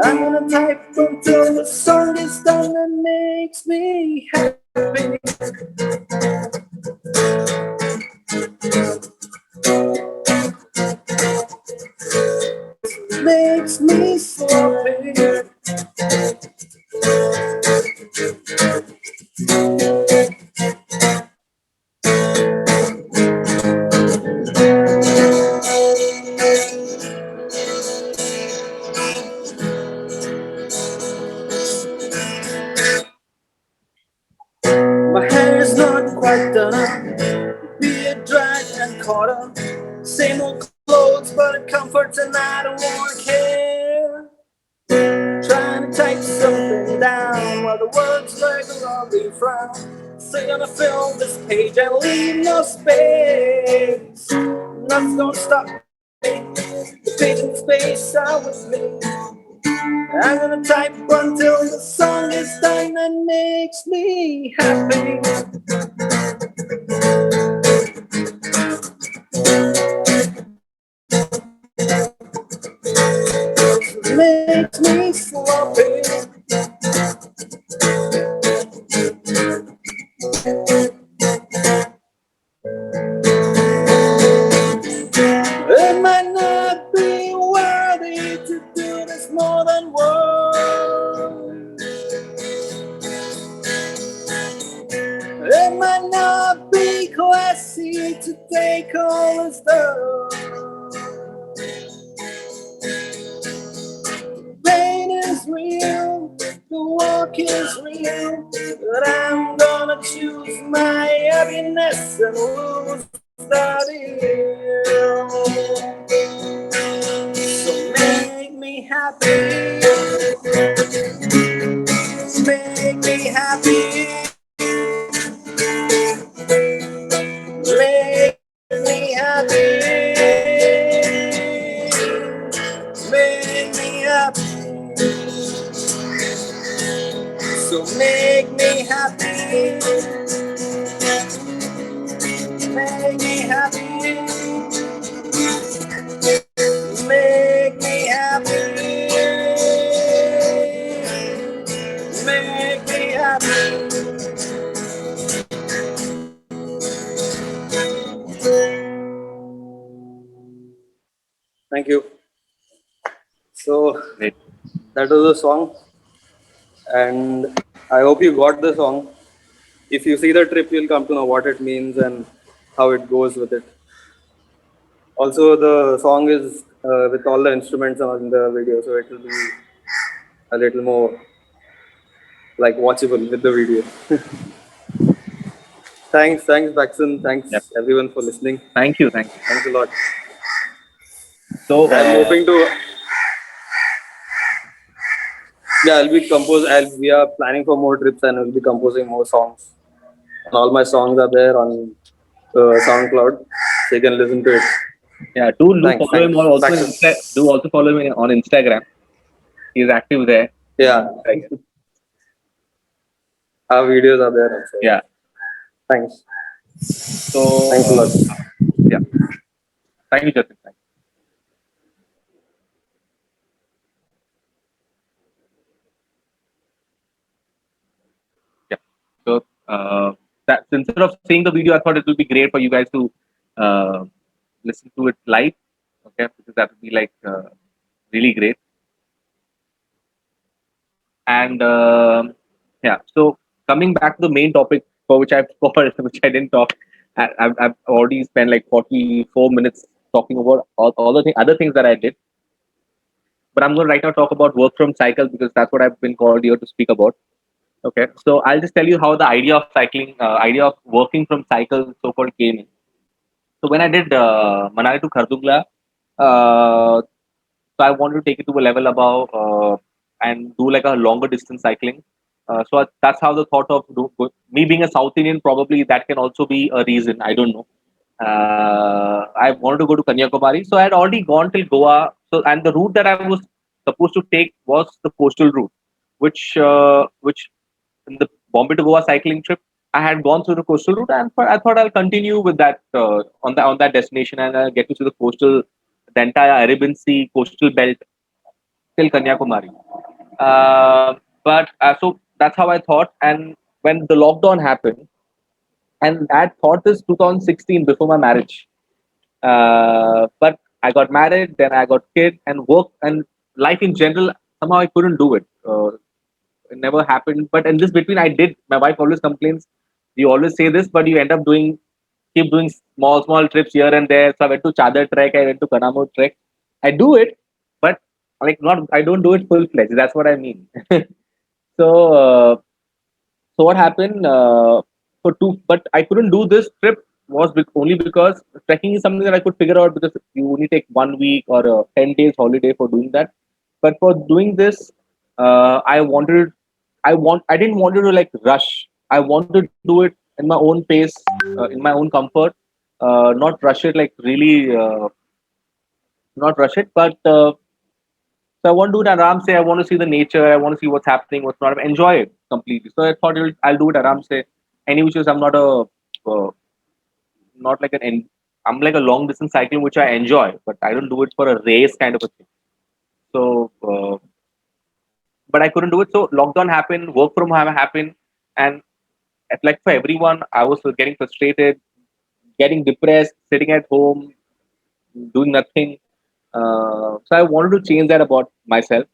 Speaker 6: I'm gonna type until the song is done and makes me happy. Makes me sloppy. My hair is not quite done up, beard dried and caught up. Same old clothes, but it comforts and I don't wanna care. Trying to type something down while the words like a lovely frown. So gonna fill this page and leave no space. Nothing's gonna stop me. The page and the space are with me. I'm gonna type until the song is done and makes me happy. Makes me sloppy. It might not be worthy to do this more than once. It might not be classy to take all this stuff. Pain is real, the walk is real, but I'm gonna choose my happiness and lose the deal. So make me happy, make me happy, make me happy, make me happy. So make me happy, make me happy, make me happy, make me happy. Thank you. So
Speaker 2: Great.
Speaker 6: that was the song, and I hope you got the song. If you see the trip, you'll come to know what it means and how it goes with it. Also, the song is with all the instruments on the video, so it will be a little more like watchable with the video. Thanks, Baxon. Thanks
Speaker 2: Yep.
Speaker 6: everyone for listening.
Speaker 2: Thank you. Thank you.
Speaker 6: Thanks a lot.
Speaker 2: So,
Speaker 6: I'm hoping to. Yeah, we are planning for more trips and we'll be composing more songs. And all my songs are there on SoundCloud, so you can listen to it.
Speaker 2: yeah, do
Speaker 6: Thanks,
Speaker 2: follow him
Speaker 6: thanks.
Speaker 2: also
Speaker 6: Back
Speaker 2: on
Speaker 6: to-
Speaker 2: do also follow him on Instagram. He's active there.
Speaker 6: Yeah, our videos are there also.
Speaker 2: Yeah.
Speaker 6: Thanks.
Speaker 2: So,
Speaker 6: Thanks a lot.
Speaker 2: yeah. Thank you, Jatin. Thank you. Yeah. So, that instead of seeing the video, I thought it would be great for you guys to listen to it live. Okay, because that would be like really great. And yeah, so coming back to the main topic for which I've covered, which I didn't talk, I've already spent like 44 minutes talking about all the other things that I did. But I'm going to right now talk about work from cycle because that's what I've been called here to speak about. Okay, so I'll just tell you how the idea of cycling, idea of working from cycle, so-called came in. So when I did Manali to Khardungla, so I wanted to take it to a level above and do like a longer distance cycling. That's how the thought of me being a South Indian, probably that can also be a reason. I don't know. I wanted to go to Kanyakumari, so I had already gone till Goa. So and the route that I was supposed to take was the coastal route, which in the Bombay to Goa cycling trip, I had gone through the coastal route, and I thought I'll continue with that on that destination, and I'll get to see the entire Arabian Sea coastal belt till Kanyakumari. So that's how I thought, and when the lockdown happened, and I had thought this 2016 before my marriage, but I got married, then I got kid, and work and life in general. Somehow I couldn't do it. It never happened. But in this between, I did. My wife always complains. You always say this, but you end up keep doing small trips here and there. So I went to Chadar Trek. I went to Kanamo Trek. I do it, but like not. I don't do it full fledged. That's what I mean. so, so what happened for two? But I couldn't do this trip was only because trekking is something that I could figure out because you only take 1 week or a 10 days holiday for doing that. But for doing this, I wanted I didn't want to like rush. I wanted to do it in my own pace, in my own comfort, not rush it like really, not rush it. But so I want to do it aram say. I want to see the nature. I want to see what's happening, what's not. Enjoy it completely. So I thought I'll do it aram say. Any which is I'm not a not like I'm like a long distance cycling which I enjoy, but I don't do it for a race kind of a thing. So but I couldn't do it. So lockdown happened, work from home happened, and like for everyone, I was getting frustrated, getting depressed, sitting at home, doing nothing. So I wanted to change that about myself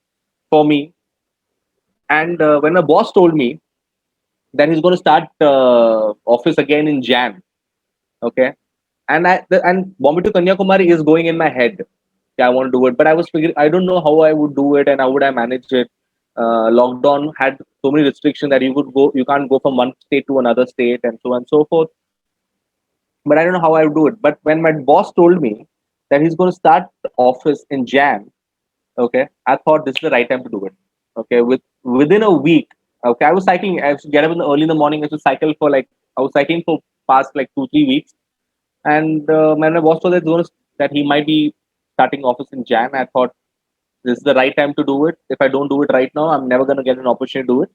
Speaker 2: for me. And when my boss told me that he's going to start office again in Jan, okay, and Bombay to Kanyakumari is going in my head. Yeah, I want to do it, but I was figuring I don't know how I would do it and how would I manage it. Lockdown had so many restrictions that you can't go from one state to another state, and so on and so forth. But I don't know how I would do it. But when my boss told me that he's going to start the office in Jan, okay, I thought this is the right time to do it. Okay, within a week, okay, I was cycling. I used to get up early in the morning. I used to cycle for like I was cycling for past like 2-3 weeks, and when my boss told that he might be starting office in Jan, I thought this is the right time to do it. If I don't do it right now, I'm never going to get an opportunity to do it.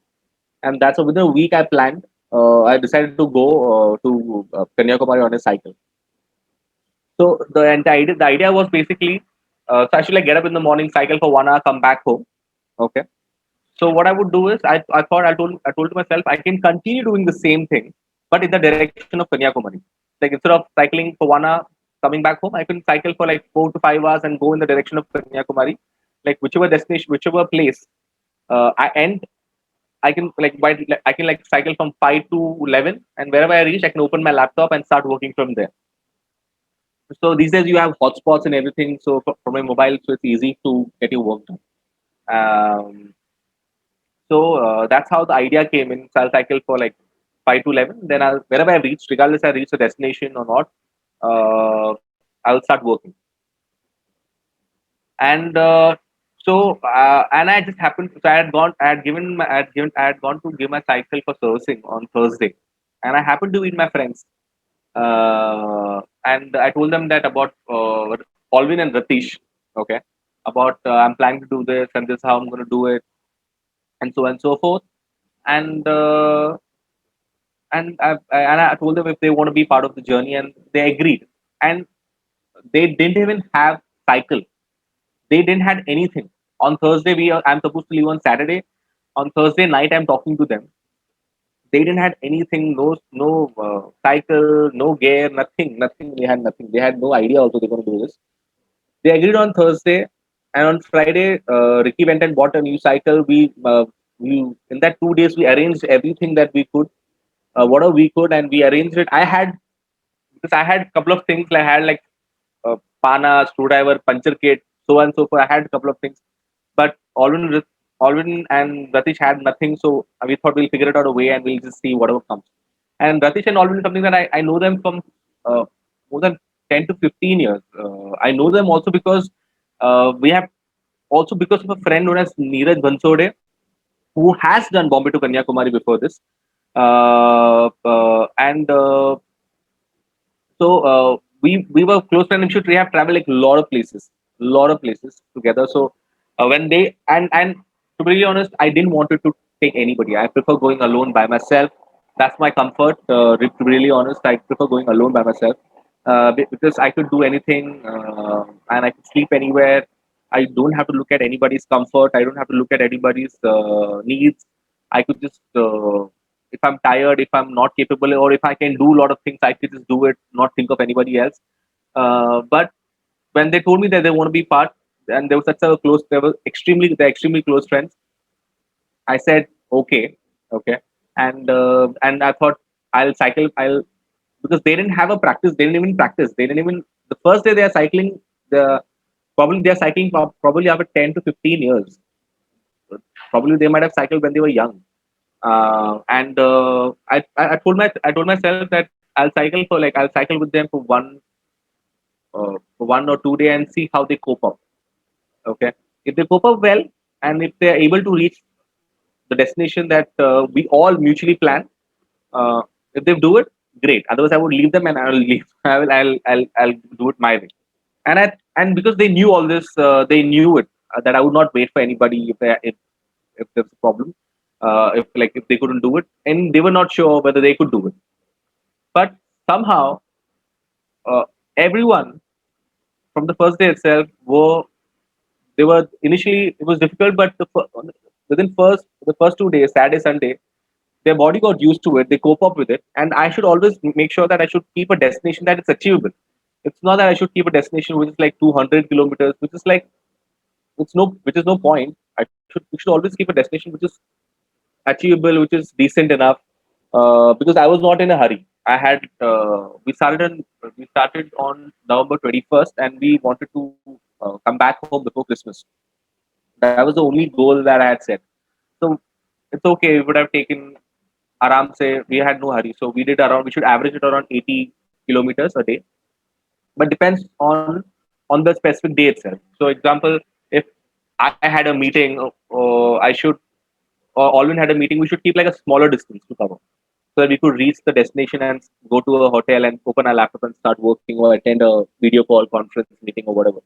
Speaker 2: And that's within a week I planned. I decided to go to Kanyakumari on a cycle. So the idea was basically, so I should like get up in the morning, cycle for 1 hour, come back home. Okay. So what I would do is I thought I told to myself I can continue doing the same thing, but in the direction of Kanyakumari. Like instead of cycling for 1 hour, coming back home, I can cycle for like 4 to 5 hours and go in the direction of Kanyakumari, like whichever destination, whichever place I end. I can like cycle from 5 to 11, and wherever I reach, I can open my laptop and start working from there. So these days you have hotspots and everything, so from a mobile, so it's easy to get your work done. Um, so that's how the idea came in. So I'll cycle for like 5 to 11. Then wherever I reach, regardless I reach the destination or not, I'll start working. And and I just happened. So I had gone to give my cycle for servicing on Thursday, and I happened to meet my friends. And I told them that about Alvin and Ratish, okay, about I'm planning to do this and this is how I'm going to do it, and so on and so forth. And I told them if they want to be part of the journey, and they agreed. And they didn't even have cycle. They didn't had anything. On Thursday, I'm supposed to leave on Saturday. On Thursday night, I'm talking to them. They didn't had anything, no cycle, no gear, nothing. They had nothing. They had no idea also they're going to do this. They agreed on Thursday, and on Friday, Ricky went and bought a new cycle. in that 2 days we arranged everything that we could, whatever we could, and we arranged it. Because I had a couple of things. I had like pana, screwdriver, puncture kit, so on and so forth. I had a couple of things, but Alvin and Ratish had nothing. So we thought we'll figure it out a way and we'll just see whatever comes. And Ratish and Alvin is something that I know them from more than 10 to 15 years. I know them also because we have also because of a friend known as Neeraj Bansode, who has done Bombay to Kanyakumari before this. And so we were close friends. I'm sure we have traveled like a lot of places together. So when they and to be really honest, I didn't want to take anybody. I prefer going alone by myself. That's my comfort. To be really honest, I prefer going alone by myself because I could do anything and I could sleep anywhere. I don't have to look at anybody's comfort. I don't have to look at anybody's needs. I could just if I'm tired, if I'm not capable, or if I can do a lot of things, I could just do it, not think of anybody else. But when they told me that they want to be part, and they were such a close, they're extremely close friends. I said okay, okay, and I thought I'll cycle. I'll because they didn't have a practice. They didn't even practice. They didn't even the first day they are cycling. They're cycling probably after 10 to 15 years. Probably they might have cycled when they were young. And I told myself that I'll cycle with them for 1 or 2 days and see how they cope up. Okay, if they cope up well and if they are able to reach the destination that we all mutually plan, if they do it, great. Otherwise, I would leave them and I will leave. I'll do it my way. And because they knew all this, they knew it that I would not wait for anybody if there's a problem. If they couldn't do it, and they were not sure whether they could do it. But somehow, everyone from the first day itself were initially it was difficult, but within the first 2 days, Saturday, Sunday, their body got used to it. They cope up with it, and I should always make sure that I should keep a destination that is achievable. It's not that I should keep a destination which is like 200 kilometers, which is no point. We should always keep a destination which is achievable, which is decent enough. Because I was not in a hurry. I had we started on November 21st, and we wanted to come back home before Christmas. That was the only goal that I had set. So it's okay. We would have taken aram say we had no hurry. So we should average it around 80 kilometers a day, but depends on the specific day itself. So example, if I had a meeting, or Alvin had a meeting, we should keep like a smaller distance to cover so that we could reach the destination and go to a hotel and open our laptop and start working or attend a video call conference meeting or whatever.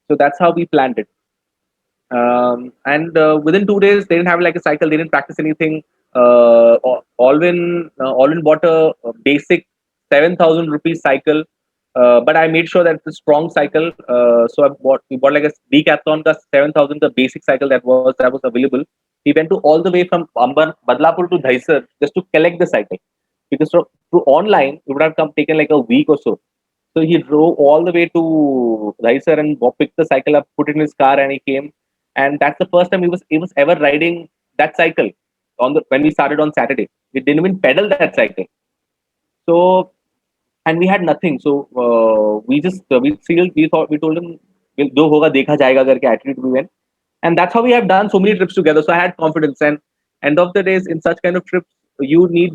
Speaker 2: So that's how we planned it. And within 2 days, they didn't have like a cycle. They didn't practice anything. Alvin bought a basic 7,000 rupees cycle, but I made sure that it's a strong cycle. So we bought like a Decathlon ka 7,000 the basic cycle that was available. He went to all the way from Badlapur to Dahisar just to collect the cycle, because through online it would have taken like a week or so. So he drove all the way to Dahisar and picked the cycle up, put it in his car, and he came. And that's the first time he was ever riding that cycle when we started on Saturday. We didn't even pedal that cycle. So, and we had nothing. So we told him जो होगा देखा जाएगा करके attitude we went. And that's how we have done so many trips together. So I had confidence. And end of the days, in such kind of trips, you need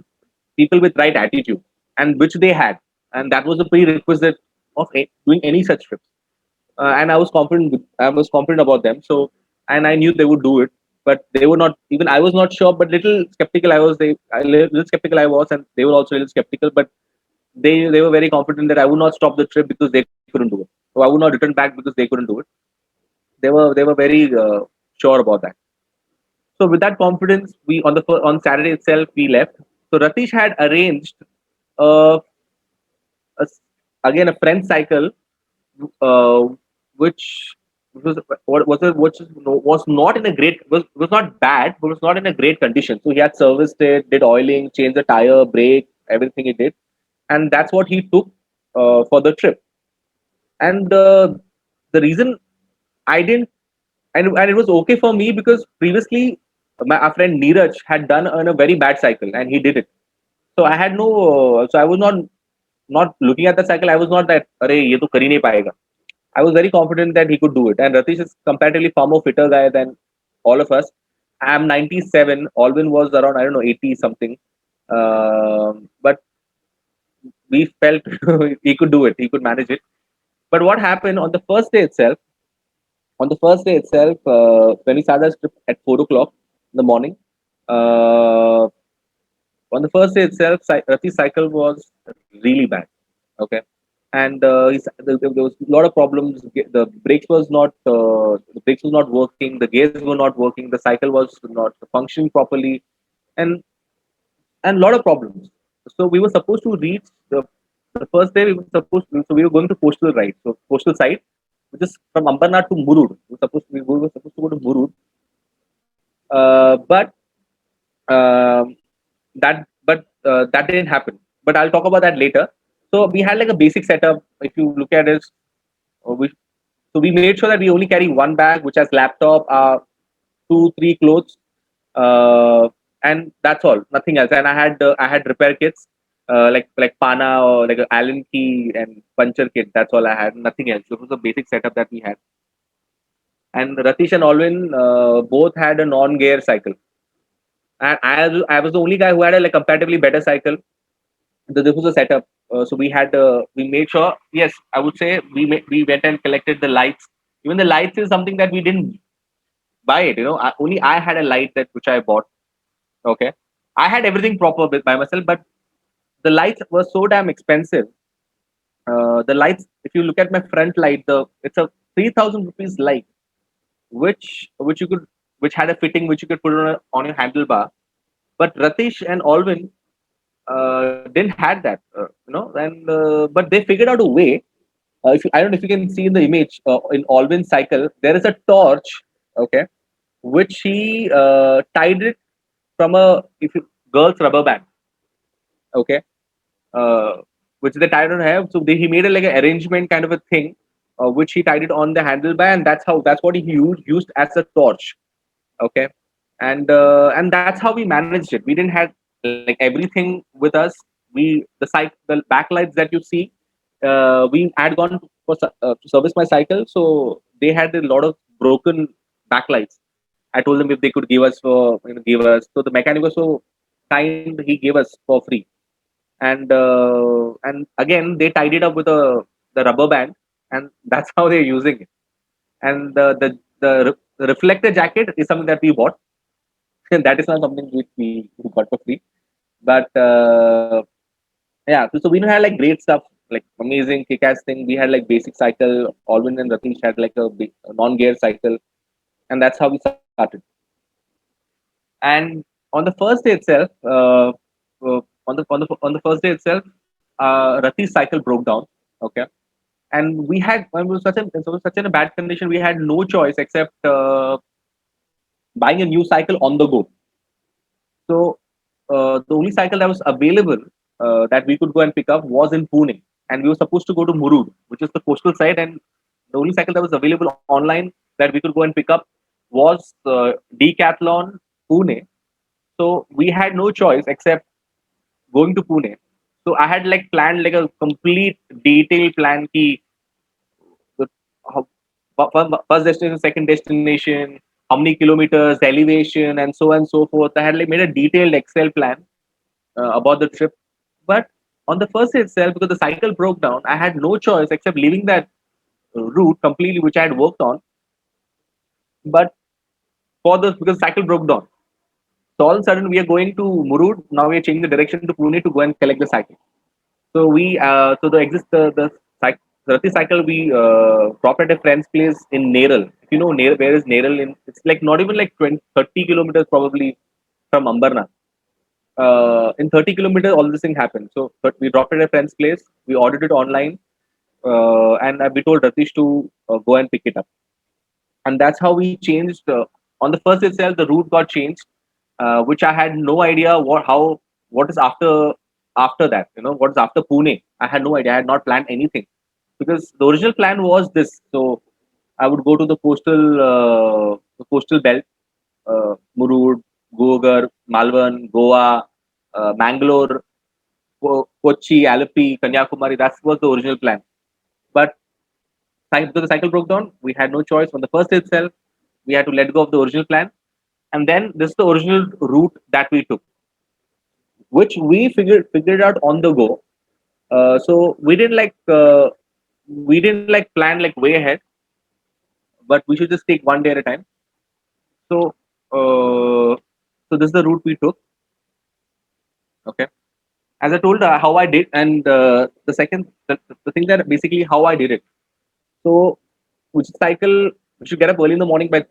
Speaker 2: people with right attitude, and which they had. And that was a prerequisite of doing any such trips. And I was confident about them. So, and I knew they would do it, but they were not. Even I was not sure, but little skeptical I was. Little skeptical I was, and they were also a little skeptical. But they were very confident that I would not stop the trip because they couldn't do it. So I would not return back because they couldn't do it. They were very sure about that. So with that confidence, we on Saturday itself we left. So Ratish had arranged again a French cycle, which was not in a great was not bad, but was not in a great condition. So he had serviced it, did oiling, changed the tire, brake, everything he did, and that's what he took for the trip. And the reason I didn't, and it was okay for me because previously our friend Neeraj had done on a very bad cycle, and he did it. So I had no, so I was not looking at the cycle. I was not that, "Arey, ye to kar hi nahi payega." I was very confident that he could do it. And Ratish is comparatively far more fitter guy than all of us. I'm 97. Alvin was around, I don't know, 80 something. But we felt he could do it. He could manage it. But what happened on the first day itself? On the first day itself, when we started our trip at 4 o'clock in the morning, uh, on the first day itself, Rati's cycle was really bad. Okay, and there was a lot of problems. The brakes was not working. The gears were not working. The cycle was not functioning properly, and a lot of problems. So we were supposed to reach the first day. So we were going to coastal ride. So coastal side, which is from Ambernath to Murud. We were supposed to go to Murud, but um, that didn't happen. But I'll talk about that later. So we had like a basic setup. If you look at it, we so we made sure that we only carry one bag, which has laptop, two, three clothes, uh, and that's all. Nothing else. And I had repair kits, like pana or like an Allen key and puncture kit. That's all I had. Nothing else. It was a basic setup that we had. And Ratish and Alwin both had a non-gear cycle, and I was the only guy who had a like comparatively better cycle. This was a setup. So we made sure. Yes, I would say we went and collected the lights. Even the lights is something that we didn't buy it. Only I had a light that which I bought. Okay, I had everything proper by myself, but the lights were so damn expensive. The lights, if you look at my front light, it's a 3,000 rupees light, which had a fitting which you could put on your handlebar. But Ratish and Alvin didn't had that, and but they figured out a way. I don't know if you can see in the image in Alvin's cycle, there is a torch, okay, which he tied it from a girl's rubber band, okay, uh, which they tied on her. So he made a like an arrangement kind of a thing, which he tied it on the handlebar, and that's what he used as a torch, okay, and that's how we managed it. We didn't have like everything with us. The backlights that you see, we had gone to service my cycle, so they had a lot of broken backlights. I told them if they could give us. So the mechanic was so kind, he gave us for free. And again they tied it up with the rubber band, and that's how they're using it. And the reflector jacket is something that we bought. And that is not something which we got for free. But yeah, so we had like great stuff, like amazing kick-ass thing. We had like basic cycle. Alvin and Ratish had like a non-gear cycle, and that's how we started. And on the first day itself, on the first day itself, Rati's cycle broke down. Okay, and it was such in a bad condition. We had no choice except buying a new cycle on the go. So the only cycle that was available that we could go and pick up was in Pune, and we were supposed to go to Murud, which is the coastal side. And the only cycle that was available online that we could go and pick up was Decathlon Pune. So we had no choice except going to Pune. So I had like planned like a complete detailed plan. The how, first destination, second destination, how many kilometers, elevation, and so on and so forth. I had like made a detailed Excel plan about the trip. But on the first day itself, because the cycle broke down, I had no choice except leaving that route completely, which I had worked on. But because the cycle broke down, so all of a sudden we are going to Murud. Now we are changing the direction to Pune to go and collect the cycle. So the Rati cycle we dropped at a friend's place in Neral. If you know Neral, where is Neral? It's like not even like 20, 30 kilometers probably from Ambernath. In 30 kilometers, all this thing happened. So but we dropped at a friend's place. We ordered it online, and we told Ratish to go and pick it up. And that's how we changed. On the first itself, the route got changed, which I had no idea what is after that. What is after Pune? I had no idea. I had not planned anything because the original plan was this. So I would go to the coastal belt, Murud, Guwahati, Malvan, Goa, Mangalore, Kochi, Alapi, Kanyakumari. That was the original plan. But because the cycle broke down, we had no choice. On the first day itself, we had to let go of the original plan. And then this is the original route that we took, which we figured out on the go. So we didn't like plan like way ahead, but we should just take one day at a time. So so this is the route we took. Okay. As I told how I did, and the thing that basically how I did it. So we should cycle. We should get up early in the morning by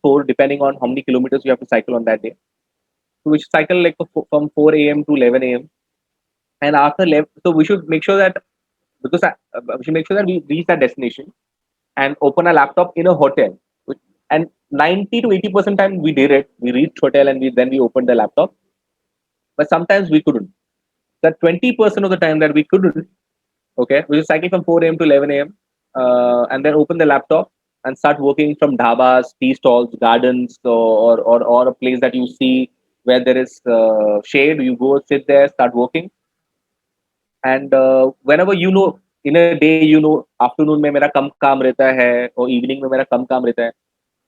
Speaker 2: 4, depending on how many kilometers you have to cycle on that day. So we should cycle like from 4 a.m. to 11 a.m. And after 11, so we should make sure that we should make sure that we reach that destination and open a laptop in a hotel. And 90 to 80% time we did it. We reached hotel and we opened the laptop. But sometimes we couldn't. That 20% of the time that we couldn't, okay, we just cycle from 4 a.m. to 11 a.m. And then open the laptop and start working from dhabas, tea stalls, gardens, or a place that you see where there is shade. You go sit there, start working, and whenever in a day afternoon में मेरा कम काम रहता है or evening में मेरा कम काम रहता है,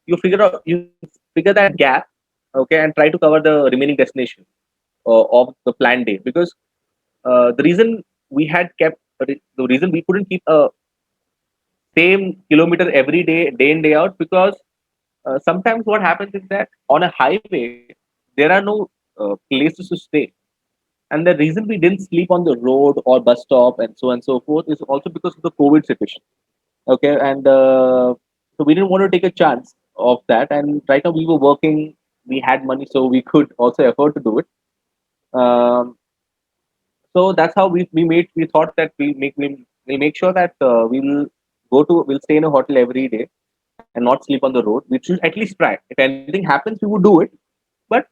Speaker 2: you figure that gap, okay, and try to cover the remaining destination of the planned day, because the reason we couldn't keep a same kilometer every day in day out, because sometimes what happens is that on a highway there are no places to stay, and the reason we didn't sleep on the road or bus stop and so on and so forth is also because of the COVID situation. Okay, and so we didn't want to take a chance of that. And right now we were working, we had money, so we could also afford to do it. Um, so that's how we thought that we'll make sure that we'll stay in a hotel every day and not sleep on the road. We should at least try. If anything happens, we would do it, but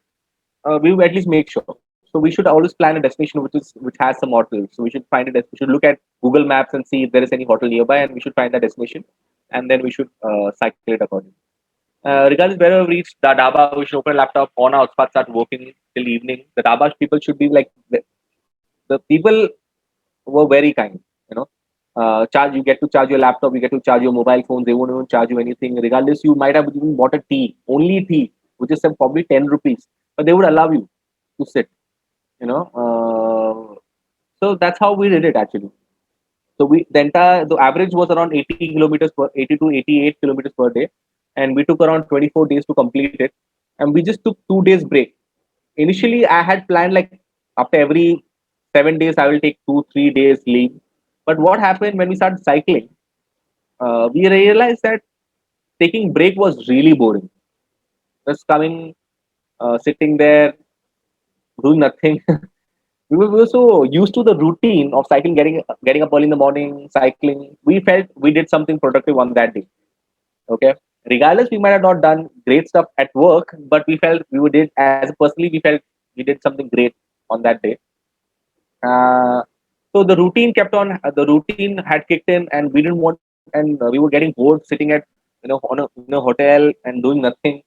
Speaker 2: we will at least make sure. So we should always plan a destination which has some hotels. So we should we should look at Google Maps and see if there is any hotel nearby, and we should find that destination, and then we should cycle it accordingly. Regardless wherever we reach the dhaba, we should open a laptop on our spot, start working till evening. The dhaba people should be like the people were very kind. You know, you get to charge your laptop, you get to charge your mobile phones. They won't even charge you anything. Regardless, you might have even bought a tea, only tea, which is probably 10 rupees, but they would allow you to sit. You know, so that's how we did it actually. So the average was around 80 to 88 kilometers per day, and we took around 24 days to complete it, and we just took 2 days break. Initially, I had planned like after every 7 days I will take 2-3 days leave, but what happened when we started cycling, we realized that taking break was really boring. Just coming, sitting there, doing nothing. We were so used to the routine of cycling, getting up early in the morning, cycling. We felt we did something productive on that day. Okay, regardless, we might have not done great stuff at work, but we felt we felt we did something great on that day. Uh, so the routine kept on. The routine had kicked in, and we didn't want, and we were getting bored sitting at on a hotel and doing nothing.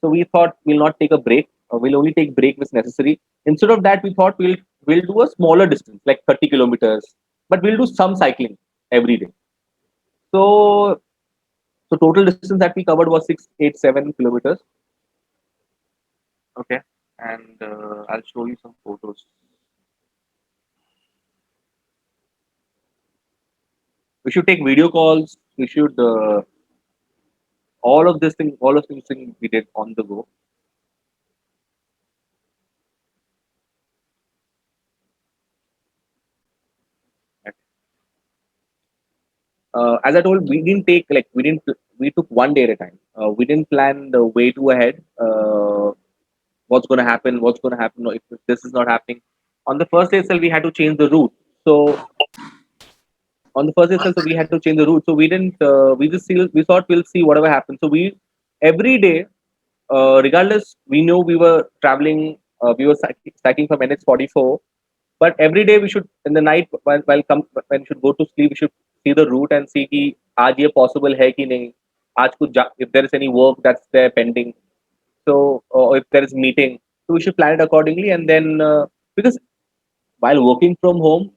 Speaker 2: So we thought we'll not take a break. We'll only take break if necessary. Instead of that, we thought we'll do a smaller distance, like 30 kilometers, but we'll do some cycling every day. So total distance that we covered was 687 kilometers. Okay, and I'll show you some photos. We should take video calls. We should all of these things we did on the go. As I told, we took one day at a time. We didn't plan the way too ahead. What's going to happen? What's going to happen if this is not happening? On the first day itself, we had to change the route. So on the first day itself, so we had to change the route. So we didn't. We thought we'll see whatever happens. So we every day, regardless, we knew we were traveling. We were cycling from NH44, but every day we should in the night when we should go to sleep, we should see the route and see कि आज ये possible है कि नहीं. आज कुछ if there is any work that's there pending, So if there is meeting, so we should plan it accordingly. And then because while working from home,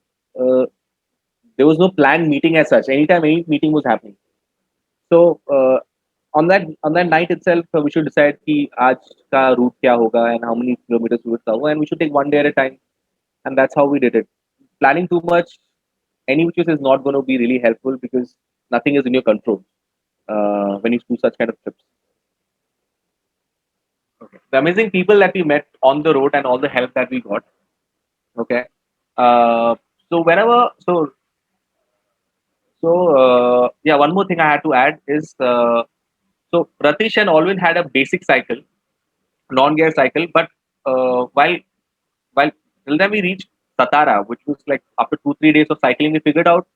Speaker 2: there was no planned meeting as such. Anytime any meeting was happening. So on that night itself, we should decide कि आज का route क्या होगा and how many kilometers we would cover, and we should take one day at a time, and that's how we did it. Planning too much, any which is not going to be really helpful because nothing is in your control when you do such kind of trips. Okay. The amazing people that we met on the road and all the help that we got. Okay. Uh, so whenever yeah, one more thing I had to add is so Ratish and Alvin had a basic cycle, non-gear cycle, but while till then we reached Satara, which was like after 2-3 days of cycling, we figured out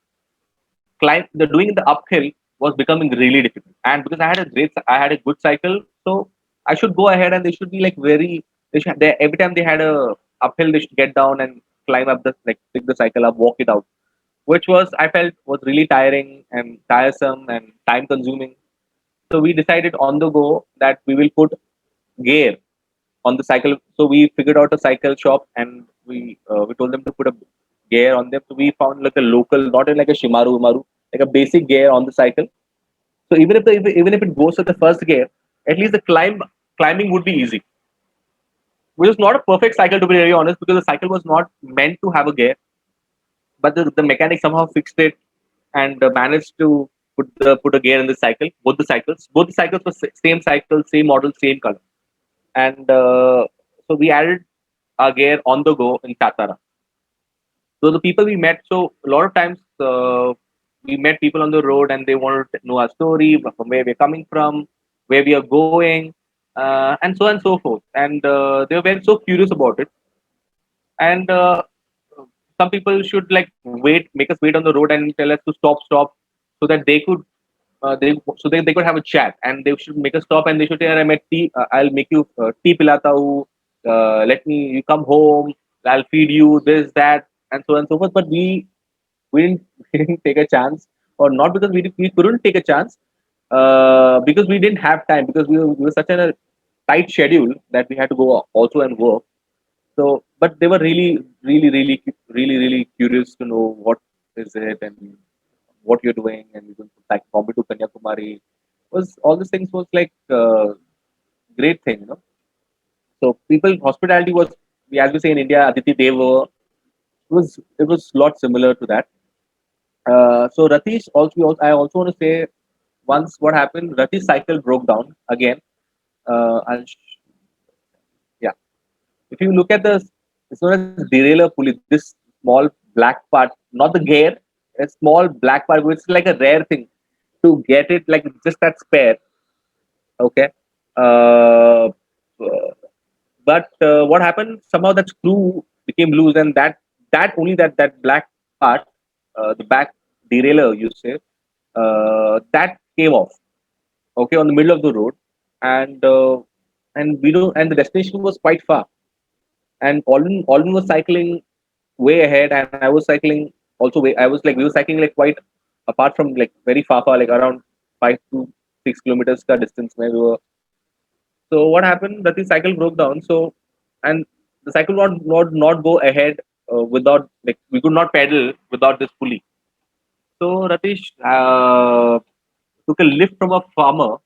Speaker 2: the doing the uphill was becoming really difficult. And because I had a good cycle, so I should go ahead and they should be like every time they had a uphill, they should get down and climb up pick the cycle up, walk it out, which was I felt was really tiring and tiresome and time consuming. So we decided on the go that we will put gear on the cycle. So we figured out a cycle shop and we told them to put a gear on them. So we found like a local, not like a Shimaru Umaru, like a basic gear on the cycle. So even if it goes to the first gear, at least the climbing would be easy. Which is not a perfect cycle to be very honest, because the cycle was not meant to have a gear, but the mechanic somehow fixed it and managed to put a gear in the cycle. Both the cycles were same cycle, same model, same color, and so we added our gear on the go in Satara. So the people we met, so a lot of times we met people on the road and they wanted to know our story, from where we're coming from, where we are going, and so on and so forth. And they were very so curious about it. And some people should like make us wait on the road and tell us to stop, so that they could they could have a chat, and they should make us stop and they should say, I met tea, I'll make you tea pilata hu, let me you come home, I'll feed you this that and so on and so forth. But we didn't, we didn't take a chance, or not because we couldn't take a chance, because we didn't have time, because we were such a tight schedule that we had to go also and work. So, but they were really curious to know what is it and what you're doing, and we went like Bombay to Kanyakumari. Was all these things was like great thing, you know. So people hospitality was, as we say in India, Aditi Devo. It was a lot similar to that. So Ratish I also want to say once what happened. Ratish's cycle broke down again. Yeah, if you look at it's known as derailleur pulley. This small black part, not the gear, a small black part, which is like a rare thing to get it, like just that spare. Okay. Uh, but what happened? Somehow that screw became loose, and that black part, the back derailleur, you say, that came off. Okay, on the middle of the road, and and the destination was quite far. And Alvin was cycling way ahead, and I was cycling also way. I was like we were cycling like quite apart from like very far, like around 5 to 6 kilometers ka distance where we were. So what happened? That the cycle broke down. So and the cycle not go ahead without, like, we could not pedal without this pulley. So Ratish took a lift from a farmer.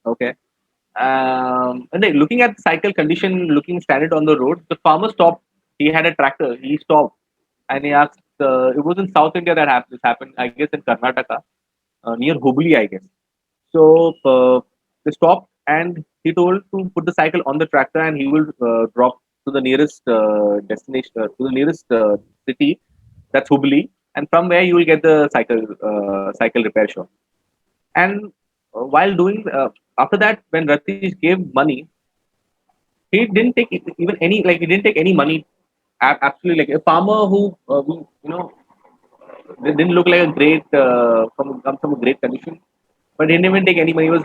Speaker 2: Okay. And then looking at the cycle condition, looking standard on the road, the farmer stopped. He had a tractor. He stopped and he asked. It was in South India that this happened. I guess in Karnataka, near Hubli, I guess. So they stopped and he told to put the cycle on the tractor and he will drop to the nearest destination, to the nearest city, that's Hubli, and from where you will get the cycle repair shop. And while doing after that, when Ratish gave money, he didn't take even any, like he didn't take any money. Absolutely, like a farmer who they didn't look like a great come from a great condition, but he didn't even take any money. He was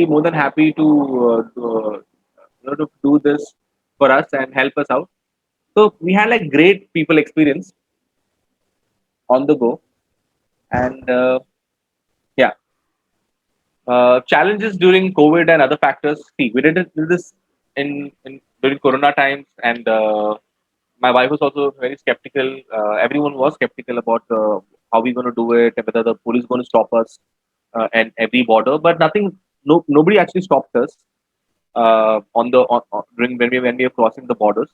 Speaker 2: more than happy to do this for us and help us out. So we had like great people experience on the go, and yeah. Challenges during COVID and other factors. See, we did this in during Corona times, and my wife was also very skeptical. Everyone was skeptical about how we're going to do it and whether the police going to stop us at every border. But nothing, nobody actually stopped us during when we were crossing the borders.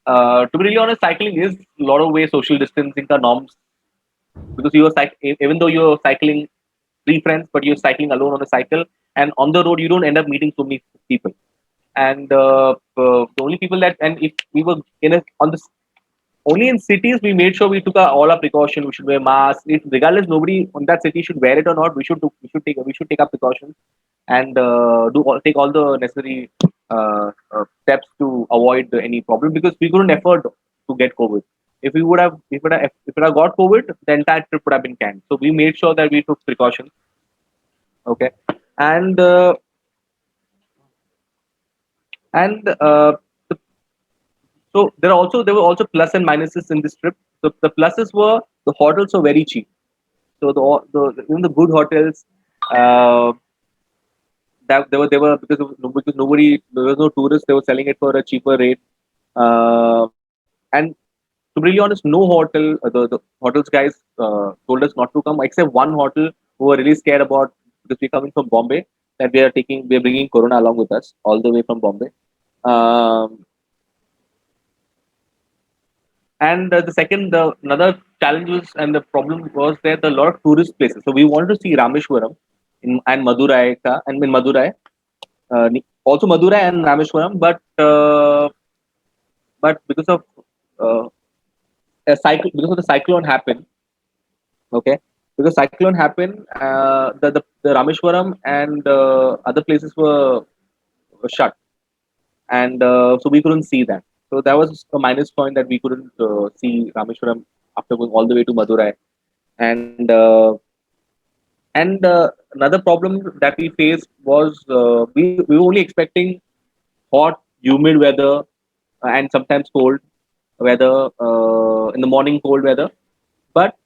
Speaker 2: To be really honest, cycling is a lot of ways social distancing the norms because even though you're cycling three friends, but you're cycling alone on a cycle, and on the road you don't end up meeting so many people. And the only people that and if we were in a on this only in cities we made sure we took all our precaution. We should wear masks. If regardless nobody on that city should wear it or not, we should take our precautions and take all the necessary steps to avoid any problem because we couldn't afford to get COVID. If it had got COVID, the entire trip would have been canned. So we made sure that we took precautions. Okay, and and so there were also plus and minuses in this trip. So the pluses were the hotels were very cheap. So even the good hotels uh, that they were because nobody there was no tourists. They were selling it for a cheaper rate. And to be really honest, no hotel the hotels guys told us not to come except one hotel who were really scared about because we're coming from Bombay that we're bringing Corona along with us all the way from Bombay. Um, And another challenge was, and the problem was that a lot of tourist places. So we wanted to see Rameshwaram and Madurai, and in Madurai, also Madurai and Rameshwaram, but uh, because of the cyclone happened, okay, because cyclone happened, the Rameshwaram and other places were shut, and so we couldn't see that. So that was a minus point that we couldn't see Rameshwaram after going all the way to Madurai. And another problem that we faced was we were only expecting hot, humid weather and sometimes cold weather in the morning, cold weather. But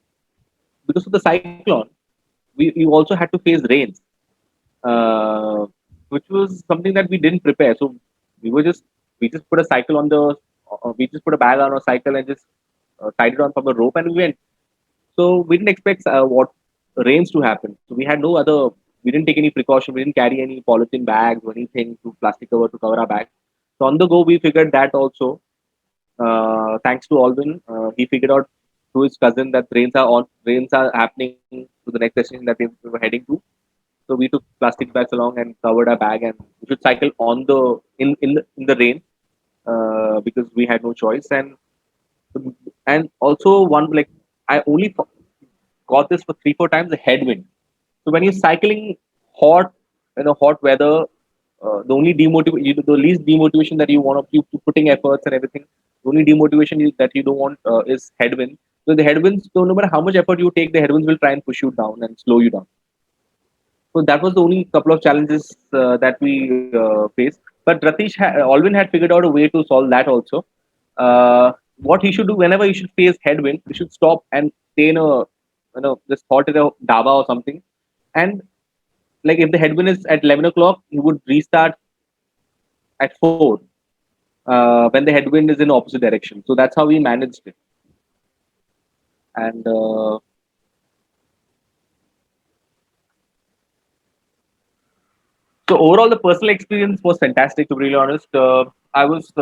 Speaker 2: because of the cyclone, we also had to face rains, uh, which was something that we didn't prepare. So we were just we just put a cycle on the we just put a bag on a cycle and just tied it on from a rope and we went. So we didn't expect what rains to happen. So we had no other. We didn't take any precaution. We didn't carry any polythene bags or anything to plastic cover to cover our bags. So on the go, we figured that also. Thanks to Alvin, he figured out through his cousin that rains are happening to the next destination that we were heading to. So we took plastic bags along and covered our bag, and we should cycle on the in the rain because we had no choice. And also one like I only got this for 3 4 times the headwind. So when you're cycling hot in a hot weather, the least demotivation that you want to keep putting efforts and everything. The only demotivation that you don't want is headwind. So the headwinds, so no matter how much effort you take, the headwinds will try and push you down and slow you down. So that was the only couple of challenges that we faced. But Alvin had figured out a way to solve that also. What he should do whenever he should face headwind, he should stop and stay in just halt at a dhaba or something. And like if the headwind is at 11 o'clock, he would restart at 4 when the headwind is in opposite direction. So that's how we managed it. And so overall, the personal experience was fantastic. To be really honest, I was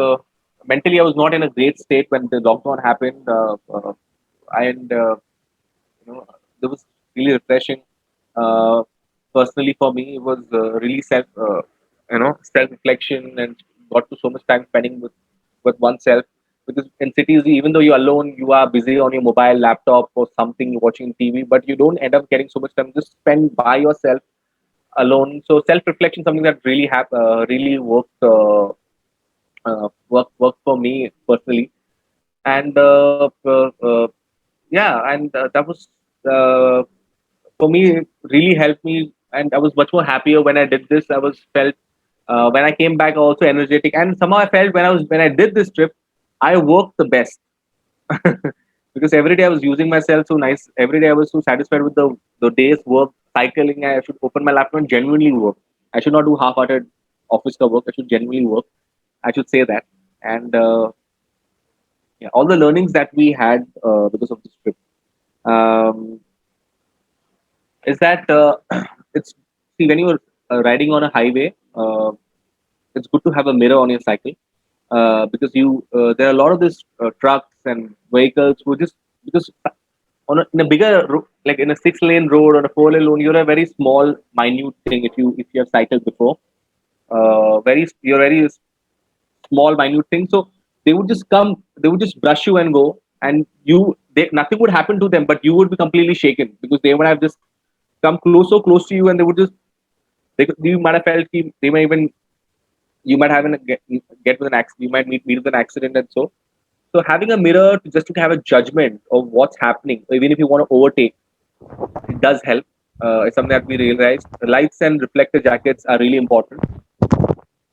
Speaker 2: mentally I was not in a great state when the lockdown happened, and it was really refreshing. Uh, Personally, for me, it was really self reflection and got to so much time spending with oneself. Because in cities, even though you're alone, you are busy on your mobile, laptop, or something, watching TV, but you don't end up getting so much time just spend by yourself alone. So self reflection, something that really worked for me personally, and yeah, and that was uh, for me it really helped me, and I was much more happier when I did this. I was felt when I came back also energetic, and somehow I felt when I did this trip, I worked the best because every day I was using myself so nice. Every day I was so satisfied with the day's work cycling, I should open my laptop and genuinely work. I should not do half-hearted office work. I should genuinely work. I should say that. And yeah, all the learnings that we had because of this trip um, is that it's see when you're riding on a highway, it's good to have a mirror on your cycle because you there are a lot of these trucks and vehicles who just because in a bigger like in a 6-lane road or a 4-lane road, you're a very small minute thing if you have cycled before. You're very small minute thing, so they would just brush you and go, and nothing would happen to them, but you would be completely shaken because they would have just come so close to you, and they would just you might have felt they might even you might have get with an accident, you might meet with an accident, and so having a mirror just to have a judgment of what's happening, even if you want to overtake, it does help. It's something that we realized. Lights and reflector jackets are really important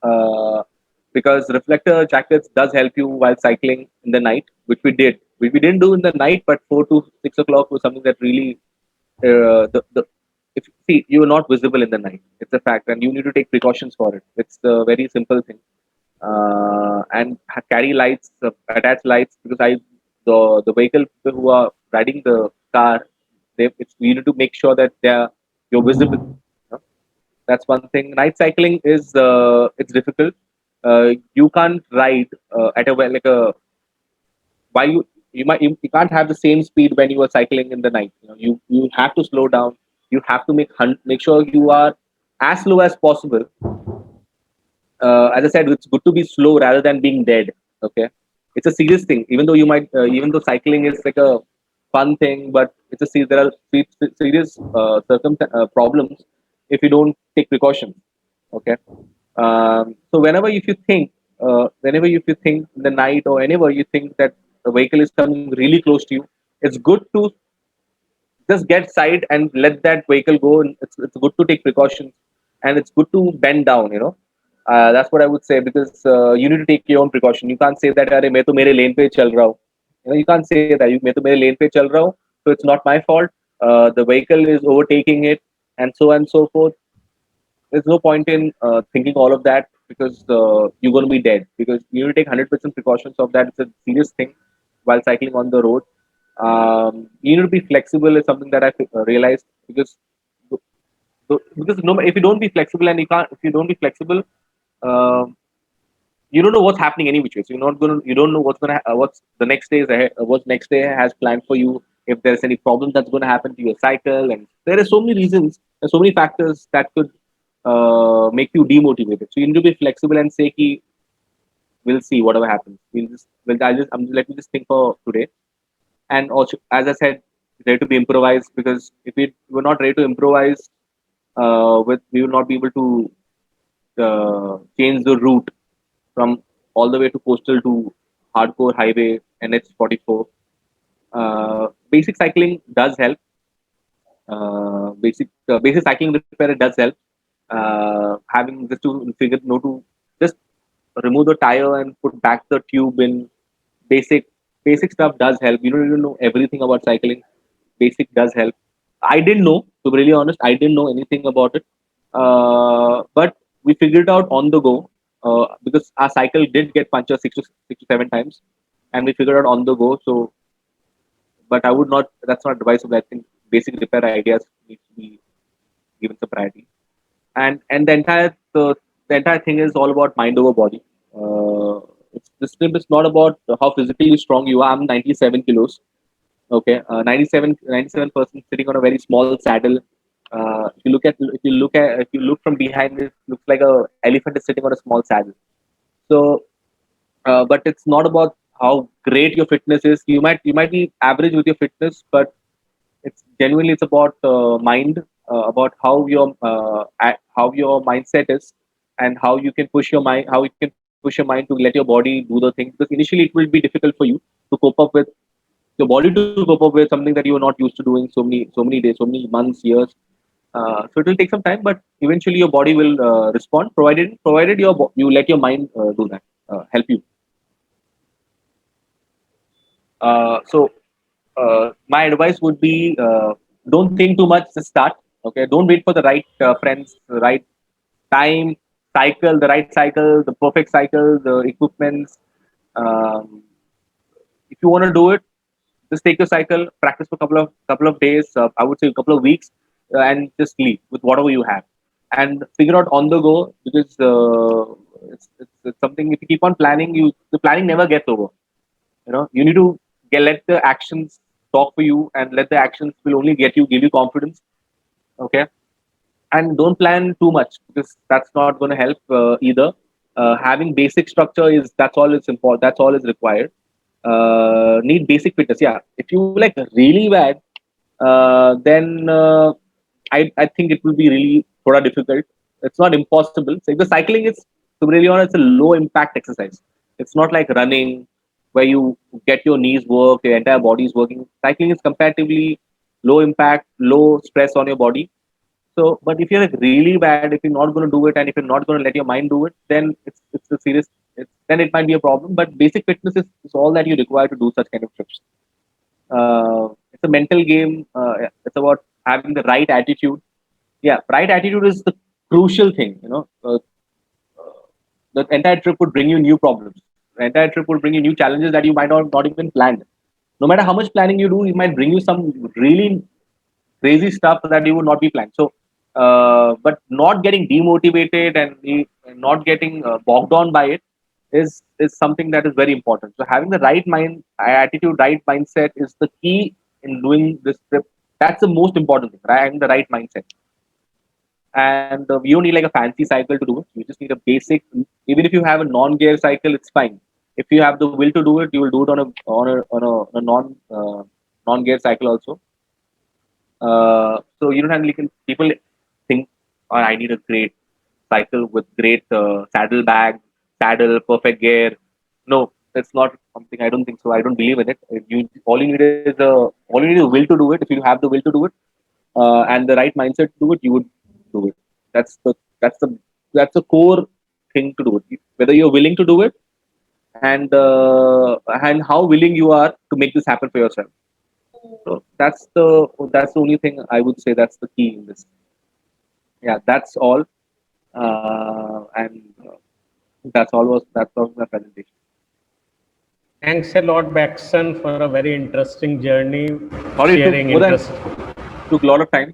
Speaker 2: uh, because reflector jackets does help you while cycling in the night, which we did. We didn't do in the night, but 4 to 6 o'clock was something that really the if see you are not visible in the night. It's a fact, and you need to take precautions for it. It's a very simple thing, and carry lights, attach lights because the vehicle people who are riding the car, you need to make sure that you're visible. You know? That's one thing. Night cycling is it's difficult. You can't ride at a like a while you can't have the same speed when you are cycling in the night. You have to slow down. You have to make sure you are as slow as possible. As I said, it's good to be slow rather than being dead. Okay, it's a serious thing. Even though cycling is like a fun thing, but there are serious problems if you don't take precautions. Okay, so whenever if you think in the night or anywhere you think that the vehicle is coming really close to you, it's good to just get side and let that vehicle go. And it's good to take precautions, and it's good to bend down. That's what I would say because you need to take your own precaution. You can't say that अरे मैं तो मेरे lane पे चल रहा हूँ. You can't say that मैं तो मेरे lane पे चल रहा हूँ, so it's not my fault. The vehicle is overtaking it, and so forth. There's no point in thinking all of that because you're going to be dead because you need to take 100% precautions of that. It's a serious thing while cycling on the road. You need to be flexible is something that I realized because no, if you don't be flexible and if you don't be flexible, um, you don't know what's happening any which way. So you don't know what's the next day is ahead, what next day has planned for you. If there's any problem that's going to happen to your cycle, and there are so many reasons, and so many factors that could make you demotivated. So you need to be flexible and say, "Ki, we'll see whatever happens. Let me just think for today." And also, as I said, ready to be improvised because if we were not ready to improvise, we will not be able to change the route from all the way to coastal to hardcore highway NH44. Basic cycling does help. Basic cycling repair does help. Having just to figure no to just remove the tire and put back the tube in basic basic stuff does help. You don't even know everything about cycling. Basic does help. I didn't know, to be really honest, I didn't know anything about it. But we figured it out on the go because our cycle did get punctured 6 to 7 times, and we figured out on the go. So, but I would not. That's not advisable. I think basic repair ideas need to be given some priority. And the entire thing is all about mind over body. This trip is not about how physically strong you are. I'm 97 kilos. Okay, 97% sitting on a very small saddle. If you look from behind, it looks like a elephant is sitting on a small saddle. So, but it's not about how great your fitness is. You might be average with your fitness, but it's about mind, about how your mindset is, and how you can push your mind to let your body do the thing. Because initially it will be difficult for you to cope up with your body to cope up with something that you are not used to doing so many days, so many months, years. So it will take some time, but eventually your body will respond, provided you let your mind do that, help you. So my advice would be don't think too much. Just start. Okay, don't wait for the right friends, the right time, cycle, the right cycle, the perfect cycle, the equipments. Um, if you want to do it, just take your cycle, practice for a couple of days. I would say a couple of weeks, and just leave with whatever you have, and figure out on the go because it's something. If you keep on planning, the planning never gets over. You need to let the actions talk for you, and let the actions will only give you confidence. Okay, and don't plan too much because that's not going to help either. Having basic structure is that's all is important. That's all is required. Need basic fitness. Yeah, if you like really bad, then I think it will be really sort of difficult. It's not impossible. So if the cycling is, to be really honest, it's a low impact exercise. It's not like running where you get your knees work, your entire body is working. Cycling is comparatively low impact, low stress on your body. So, but if you're like really bad, if you're not going to do it, and if you're not going to let your mind do it, then it's a serious. Then it might be a problem. But basic fitness is all that you require to do such kind of trips. It's a mental game. It's about having the right attitude. Yeah, right attitude is the crucial thing. The entire trip would bring you new problems. The entire trip would bring you new challenges that you might not even planned. No matter how much planning you do, it might bring you some really crazy stuff that you would not be planned. So, but not getting demotivated and not getting bogged down by it is something that is very important. So, having the right attitude, right mindset is the key in doing this trip. That's the most important thing, right? Having the right mindset. And you don't need like a fancy cycle to do it. You just need a basic. Even if you have a non-gear cycle, it's fine. If you have the will to do it, you will do it on a non-gear cycle also. So you don't have like people think, oh, I need a great cycle with great saddle bag, saddle, perfect gear. No, that's not something. I don't think so. I don't believe in it. All you need is the will to do it. If you have the will to do it and the right mindset to do it, you would do it. That's the core thing to do it. Whether you're willing to do it and how willing you are to make this happen for yourself. So that's the only thing I would say. That's the key in this. Yeah, that's all. And that's all my presentation.
Speaker 1: Thanks a lot, Baxon, for a very interesting journey.
Speaker 2: Sorry,
Speaker 1: sharing
Speaker 2: took a lot of time.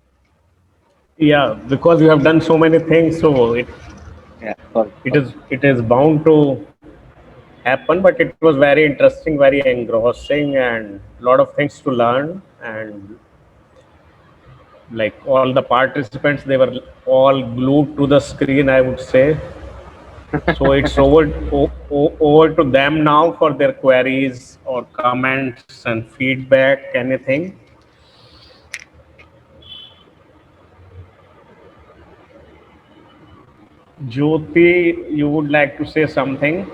Speaker 1: Yeah, because you have done so many things, so
Speaker 2: Yeah, sorry.
Speaker 1: it is bound to happen. But it was very interesting, very engrossing, and a lot of things to learn. And like all the participants, they were all glued to the screen, I would say. So it's over to them now for their queries or comments and feedback, anything. Jyoti, you would like to say something?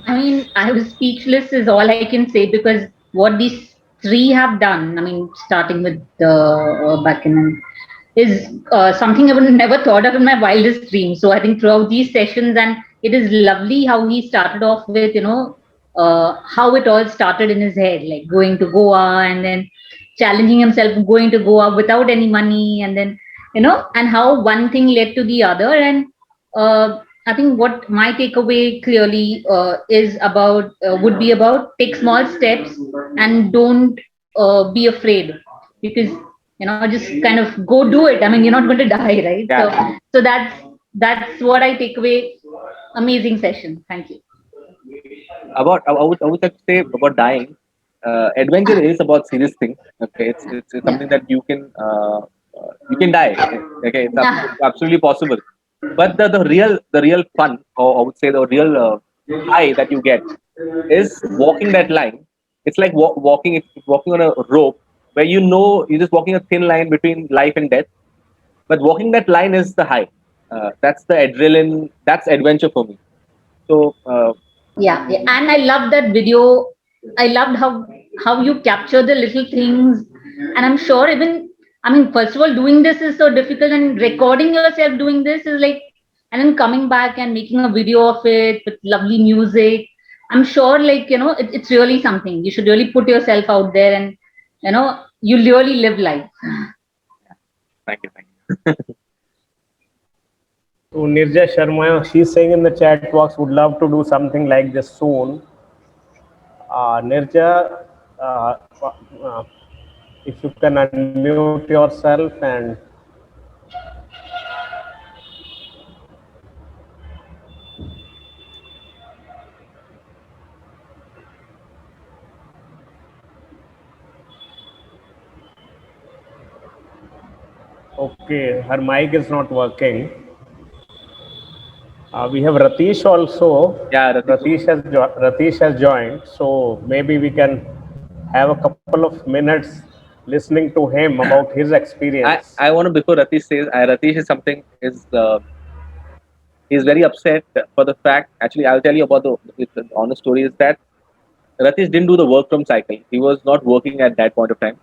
Speaker 7: I mean, I was speechless is all I can say, because what these three have done, I mean, starting with Buchanan, is something I would have never thought of in my wildest dreams. So I think throughout these sessions, and it is lovely how he started off with, how it all started in his head, like going to Goa and then challenging himself going to Goa without any money, and then, and how one thing led to the other. And I think what my takeaway clearly would be about take small steps and don't be afraid, because just kind of go do it. I mean, you're not going to die, right?
Speaker 2: Yeah.
Speaker 7: So that's what I take away. Amazing session. Thank you.
Speaker 2: I would like to say about dying. Adventure is about serious thing. Okay, it's something that you can die. Okay, it's absolutely possible. But the real fun, or I would say the real high that you get, is walking that line. It's like walking on a rope where you're just walking a thin line between life and death. But walking that line is the high. That's the adrenaline. That's adventure for me. So
Speaker 7: yeah, and I loved that video. I loved how you capture the little things, and I'm sure even, I mean, first of all, doing this is so difficult, and recording yourself doing this is like, and then coming back and making a video of it with lovely music. I'm sure, like, it's really something. You should really put yourself out there, and you really live life.
Speaker 2: Thank you. Thank you.
Speaker 1: So Nirja Sharma, she's saying in the chat box, would love to do something like this soon. Nirja, uh, uh, if you can unmute yourself and okay, her mic is not working. We have Ratish also.
Speaker 2: Yeah, Ratish.
Speaker 1: Ratish has joined, so maybe we can have a couple of minutes listening to him about his experience.
Speaker 2: I want to, before Ratish says, Ratish is something is he's very upset for the fact. Actually, I'll tell you about the honest story is that Ratish didn't do the work from cycle. He was not working at that point of time.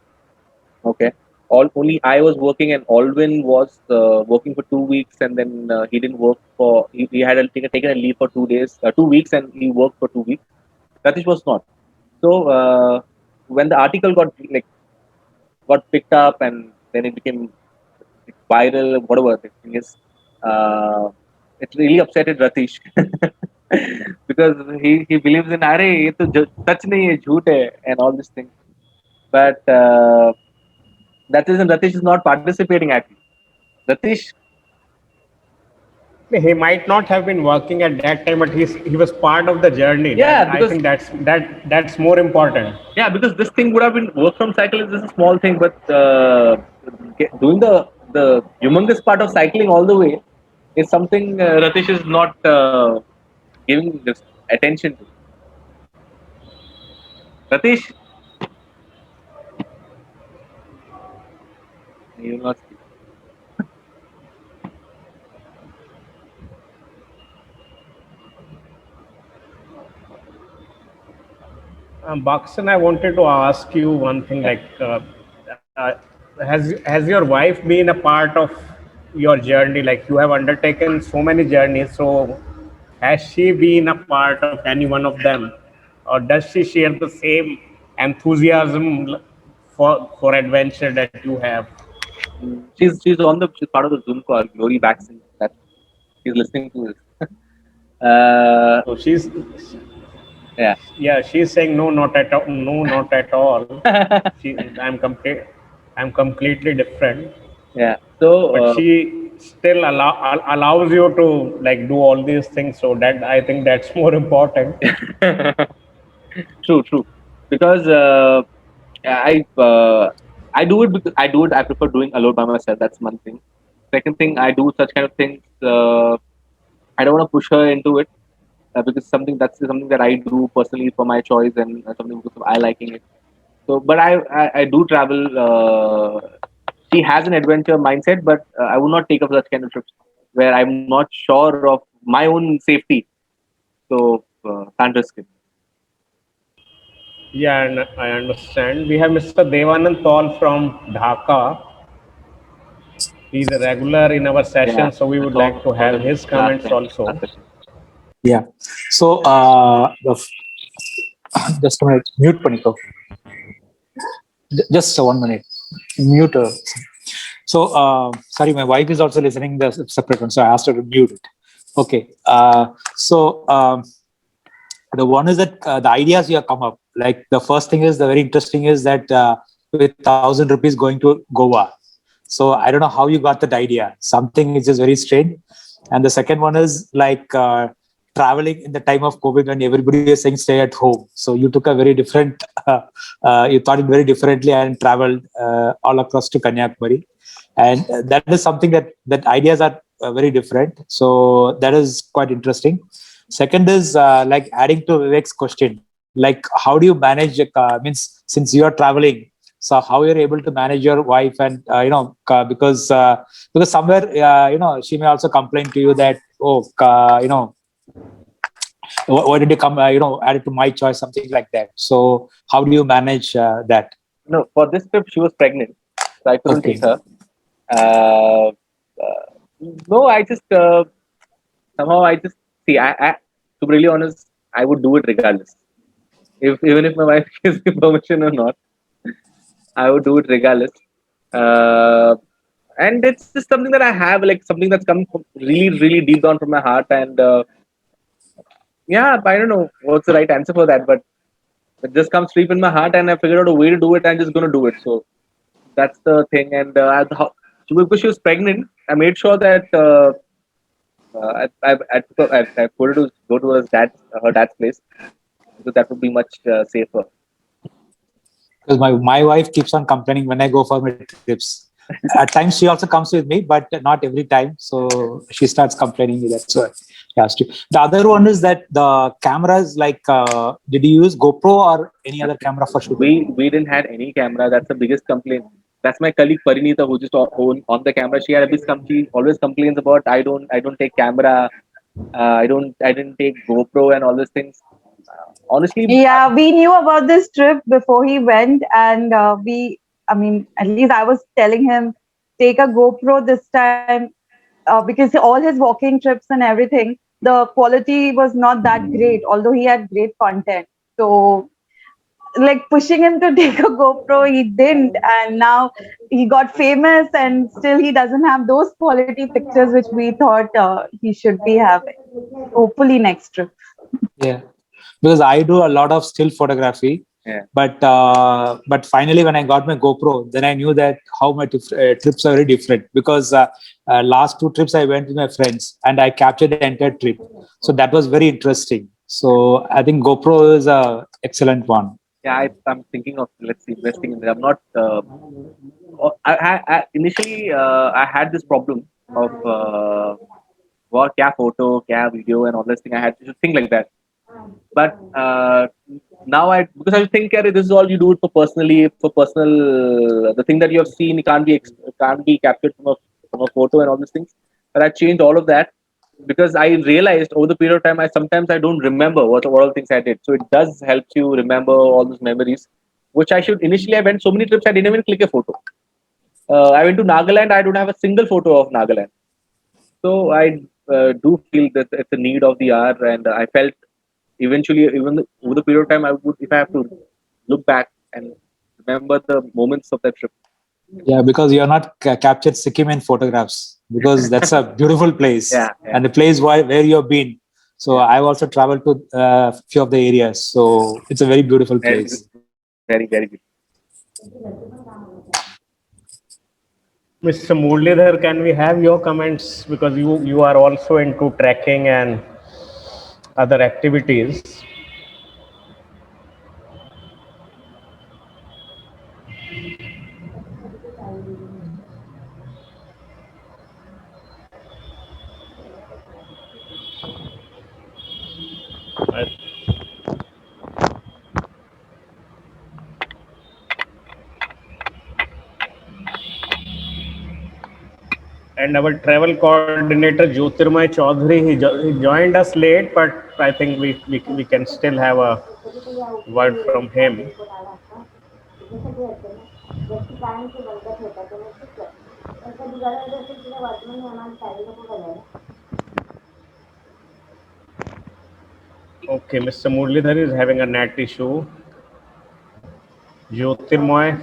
Speaker 2: Okay. Only I was working, and Alvin was working for 2 weeks, and then he didn't work for. He had taken a leave for 2 days, 2 weeks, and he worked for 2 weeks. Ratish was not. So when the article got picked up, and then it became viral, whatever the thing is, it really upsetted Ratish because he believes in "Arey, ye to sach nahi hai, jhoot hai," and all these things. But that reason Ratish is not participating actually. Ratish,
Speaker 1: He might not have been working at that time, but he was part of the journey.
Speaker 2: Yeah,
Speaker 1: I
Speaker 2: because-
Speaker 1: think that's more important.
Speaker 2: yeah, because this thing would have been work from cycle is just a small thing, but doing the humongous part of cycling all the way is something Ratish is not giving this attention to. Ratish, you will not speak.
Speaker 1: Baksan, I wanted to ask you one thing. Uh, has your wife been a part of your journey? Like you have undertaken so many journeys, so has she been a part of any one of them, or does she share the same enthusiasm for adventure that you have?
Speaker 2: She's part of the Zoom call. Glory Baxon. That she's listening to this. uh,
Speaker 1: So
Speaker 2: yeah.
Speaker 1: she's saying no, not at all. No, not at all. I'm completely different.
Speaker 2: Yeah. So
Speaker 1: But she still allows you to like do all these things. So that I think that's more important.
Speaker 2: true. Because I I do it because I do it. I prefer doing alone by myself. That's one thing. Second thing, I do such kind of things. I don't want to push her into it because something that I do personally for my choice and something because I liking it. So, but I do travel. She has an adventure mindset, but I would not take up such kind of trips where I'm not sure of my own safety. So can't risk it.
Speaker 1: Yeah, and I understand. We have Mr. Devanand Paul from Dhaka. He's a regular in our session,
Speaker 2: Yeah.
Speaker 1: so we would like to have his comments also.
Speaker 8: Yeah. So, just a minute. Mute Paniko. Just 1 minute. Mute. So, sorry, my wife is also listening the separate one, so I asked her to mute it. Okay. The one is that the ideas you have come up. Like the first thing is the very interesting is that with 1,000 rupees going to Goa. So I don't know how you got that idea. Something is just very strange. And the second one is like traveling in the time of COVID when everybody is saying stay at home. So you took a very different, you thought it very differently and traveled all across to Kanyakumari. And that is something that ideas are very different. So that is quite interesting. Second is like adding to Vivek's question, like how do you manage, means since you are traveling, so how you're able to manage your wife and because somewhere she may also complain to you that why did you come add it to my choice, something like that. So how do you manage that?
Speaker 2: No, for this trip she was pregnant, so I couldn't
Speaker 8: Okay.
Speaker 2: take her. No, I just somehow I just see. I to be really honest, I would do it regardless, even if my wife gives me permission or not. I would do it regardless. Uh, and it's just something that I have, like something that's come really, really deep down from my heart. And yeah, I don't know what's the right answer for that, but it just comes deep in my heart, and I figured out a way to do it. I'm just gonna do it. So that's the thing. And because she was pregnant, I made sure that I put her to go to her dad's place, so that would be much safer.
Speaker 8: Because my wife keeps on complaining when I go for my trips. At times she also comes with me, but not every time. So she starts complaining. That's why she has to. The other one is that the cameras, like, did you use GoPro or any other camera for shooting?
Speaker 2: We didn't had any camera. That's the biggest complaint. That's my colleague Parinita, who just on the camera. She always complains about I don't take camera. I didn't take GoPro and all these things. Honestly,
Speaker 9: Yeah, we knew about this trip before he went, and I mean, at least I was telling him, take a GoPro this time, because all his walking trips and everything, the quality was not that great, although he had great content. So, like pushing him to take a GoPro, he didn't, and now he got famous, and still he doesn't have those quality pictures which we thought he should be having. Hopefully, next trip.
Speaker 8: Yeah, because I do a lot of still photography.
Speaker 2: Yeah.
Speaker 8: But finally, when I got my GoPro, then I knew that how my trips are very different. Because last 2 trips I went with my friends and I captured the entire trip, so that was very interesting. So I think GoPro is a excellent one.
Speaker 2: yeah, I'm thinking of investing in it. I'm not. Initially I had this problem of what kya photo, kya video, and all this thing. I had to think like that. But now because I think this is all you do it for personal. The thing that you have seen can't be captured from a photo and all these things. But I changed all of that because I realized over the period of time I don't remember what all the things I did. So it does help you remember all those memories, which I should. Initially, I went so many trips I didn't even click a photo. I went to Nagaland. I don't have a single photo of Nagaland. So I do feel that it's a need of the hour, and I felt eventually, even over the period of time, I would, if I have to look back and remember the moments of that trip.
Speaker 8: Yeah, because you're not captured Sikkim in photographs, because that's a beautiful place.
Speaker 2: Yeah.
Speaker 8: And the place where you've been. So I've also traveled to a few of the areas. So it's a very beautiful place.
Speaker 2: Very, very good.
Speaker 1: Mr. Muralidhar, can we have your comments, because you are also into trekking and other activities? And our travel coordinator Jyotirmay Chaudhary, he joined us late, but I think we can still have a word from him. Okay, Mr. Muralidhar is having a net issue. Jyotirmay.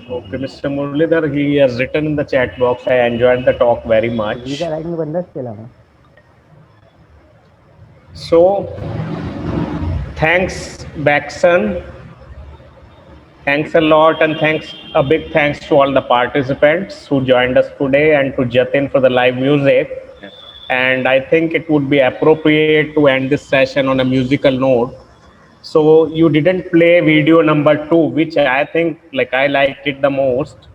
Speaker 1: Okay, Mr. Muralidhar, he has written in the chat box, I enjoyed the talk very much. So, thanks, Baxon. Thanks a lot, and a big thanks to all the participants who joined us today, and to Jatin for the live music. And I think it would be appropriate to end this session on a musical note. So you didn't play video number 2, which I think I liked it the most.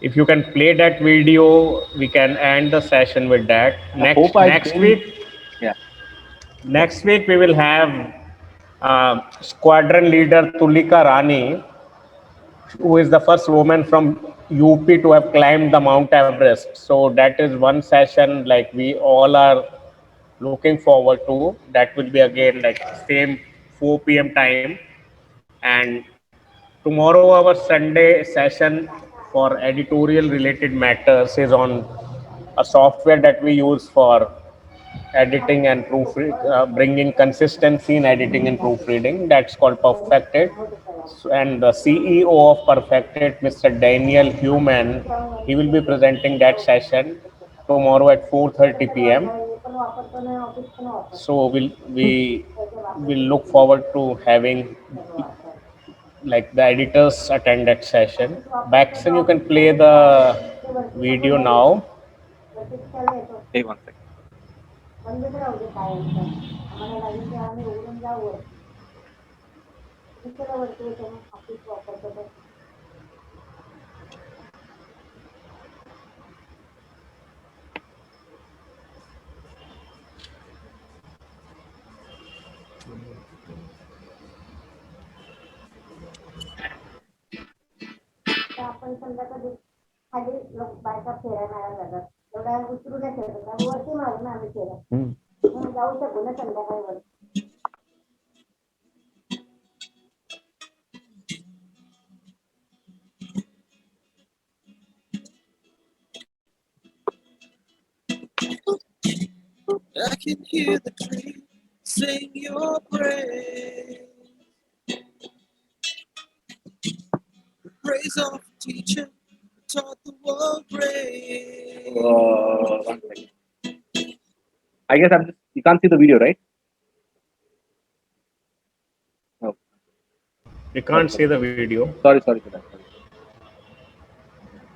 Speaker 1: If you can play that video, we can end the session with that. Next week we will have squadron leader Tulika Rani, who is the first woman from UP to have climbed the Mount Everest. So that is one session we all are looking forward to. That will be again same 4 p.m. time. And tomorrow our Sunday session for editorial related matters is on a software that we use for editing and bringing consistency in editing and proofreading. That's called Perfected. And the CEO of Perfected, Mr. Daniel Human, he will be presenting that session tomorrow at 4:30 p.m. So we will look forward to having like the editors attend that session. Baxon, you can play the video now.
Speaker 2: Hey, one second.
Speaker 10: आपण संध्याकाळी खाली बायका फेऱ्या मारायला जातात एवढ्या उतरू नाही शकत वरती मारून आम्ही फेऱ्या जाऊ शकू ना संध्याकाळी वर
Speaker 5: I can hear the tree sing your praise. Praise of the teacher who taught the world grace.
Speaker 2: One second. I guess you can't see the video, right? No.
Speaker 1: You can't see the video.
Speaker 2: Sorry for that.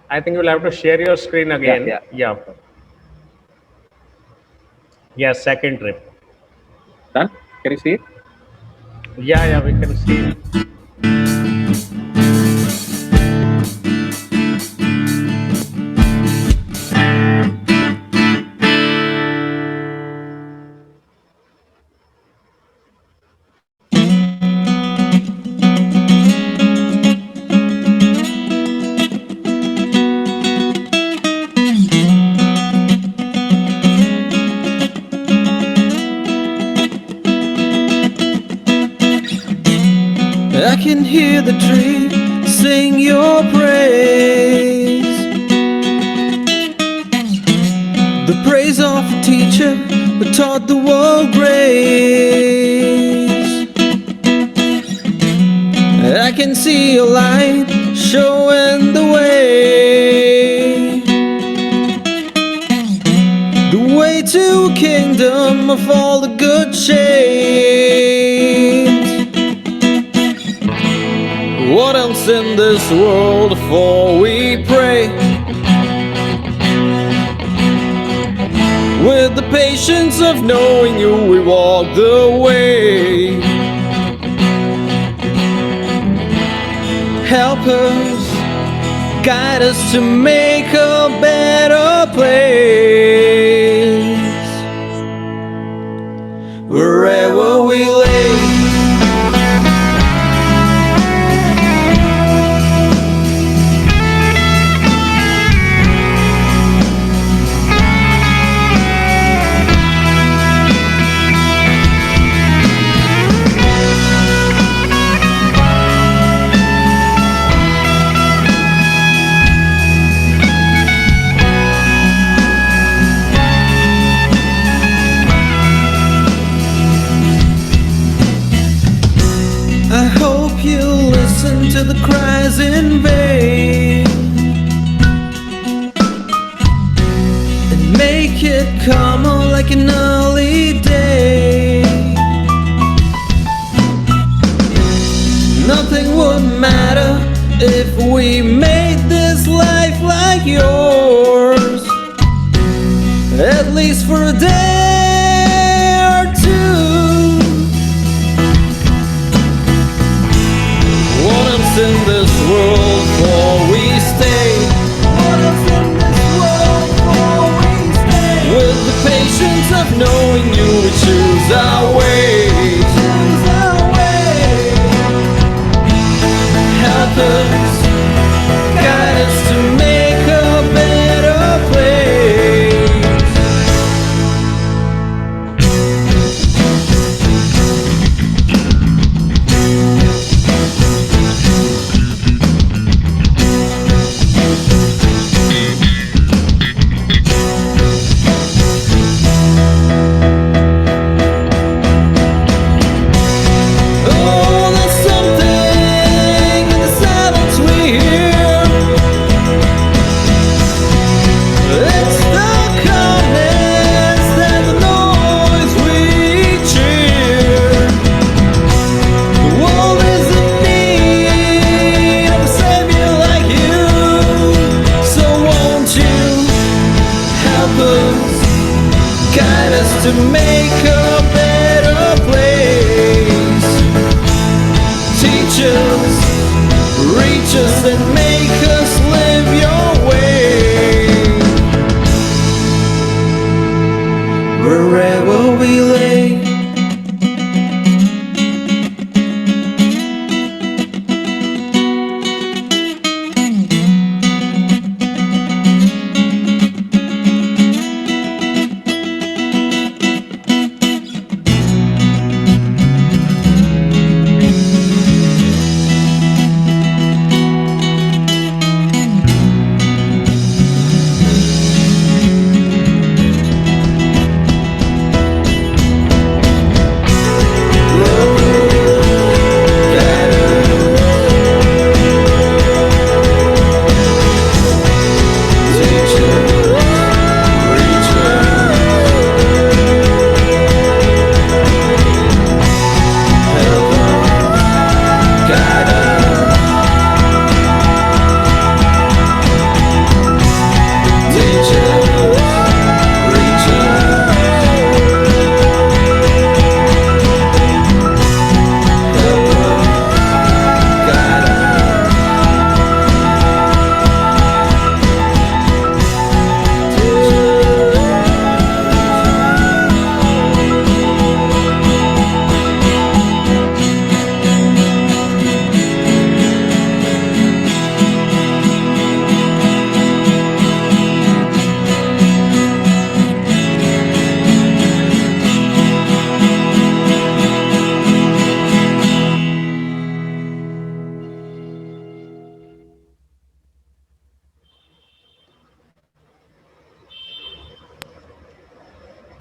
Speaker 1: I think you'll have to share your screen again. Yeah. Yeah, second trip.
Speaker 2: Done? Can you see it?
Speaker 1: Yeah, we can see it.
Speaker 5: I can hear the tree sing your praise. The praise of a teacher who taught the world grace. I can see your light showing the way. The way to a kingdom of all the good shades. What else in this world before we pray? With the patience of knowing you, we walk the way. Help us, guide us to make a better place. Wherever we lay. I hope you listen to the cries in vain and make it come on like an early day. Nothing would matter if we made this life like yours, at least for a day or two. What else in this world before we stay? What else in this world before we stay? With the patience of knowing you, we choose our way. Help us, guide us to make a better place. us to make a better place. Teach us, reach us, and make us live your way. Wherever we lay.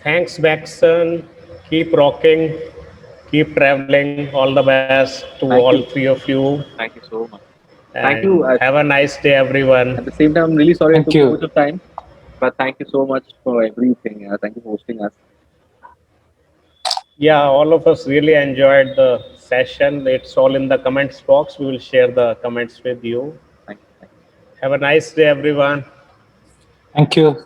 Speaker 1: Thanks, Baxon. Keep rocking, keep traveling. All the best to
Speaker 2: Thank
Speaker 1: all
Speaker 2: you.
Speaker 1: three of you.
Speaker 2: Thank you so much.
Speaker 1: And
Speaker 2: Thank you.
Speaker 1: have a nice day, everyone.
Speaker 2: At the same time, I'm really sorry I
Speaker 8: Thank
Speaker 2: took
Speaker 8: you.
Speaker 2: so much of time, but thank you so much for everything. Thank you for hosting us.
Speaker 1: Yeah, all of us really enjoyed the session. It's all in the comments box. We will share the comments with you.
Speaker 2: Thank you.
Speaker 1: Have a nice day, everyone.
Speaker 8: Thank you.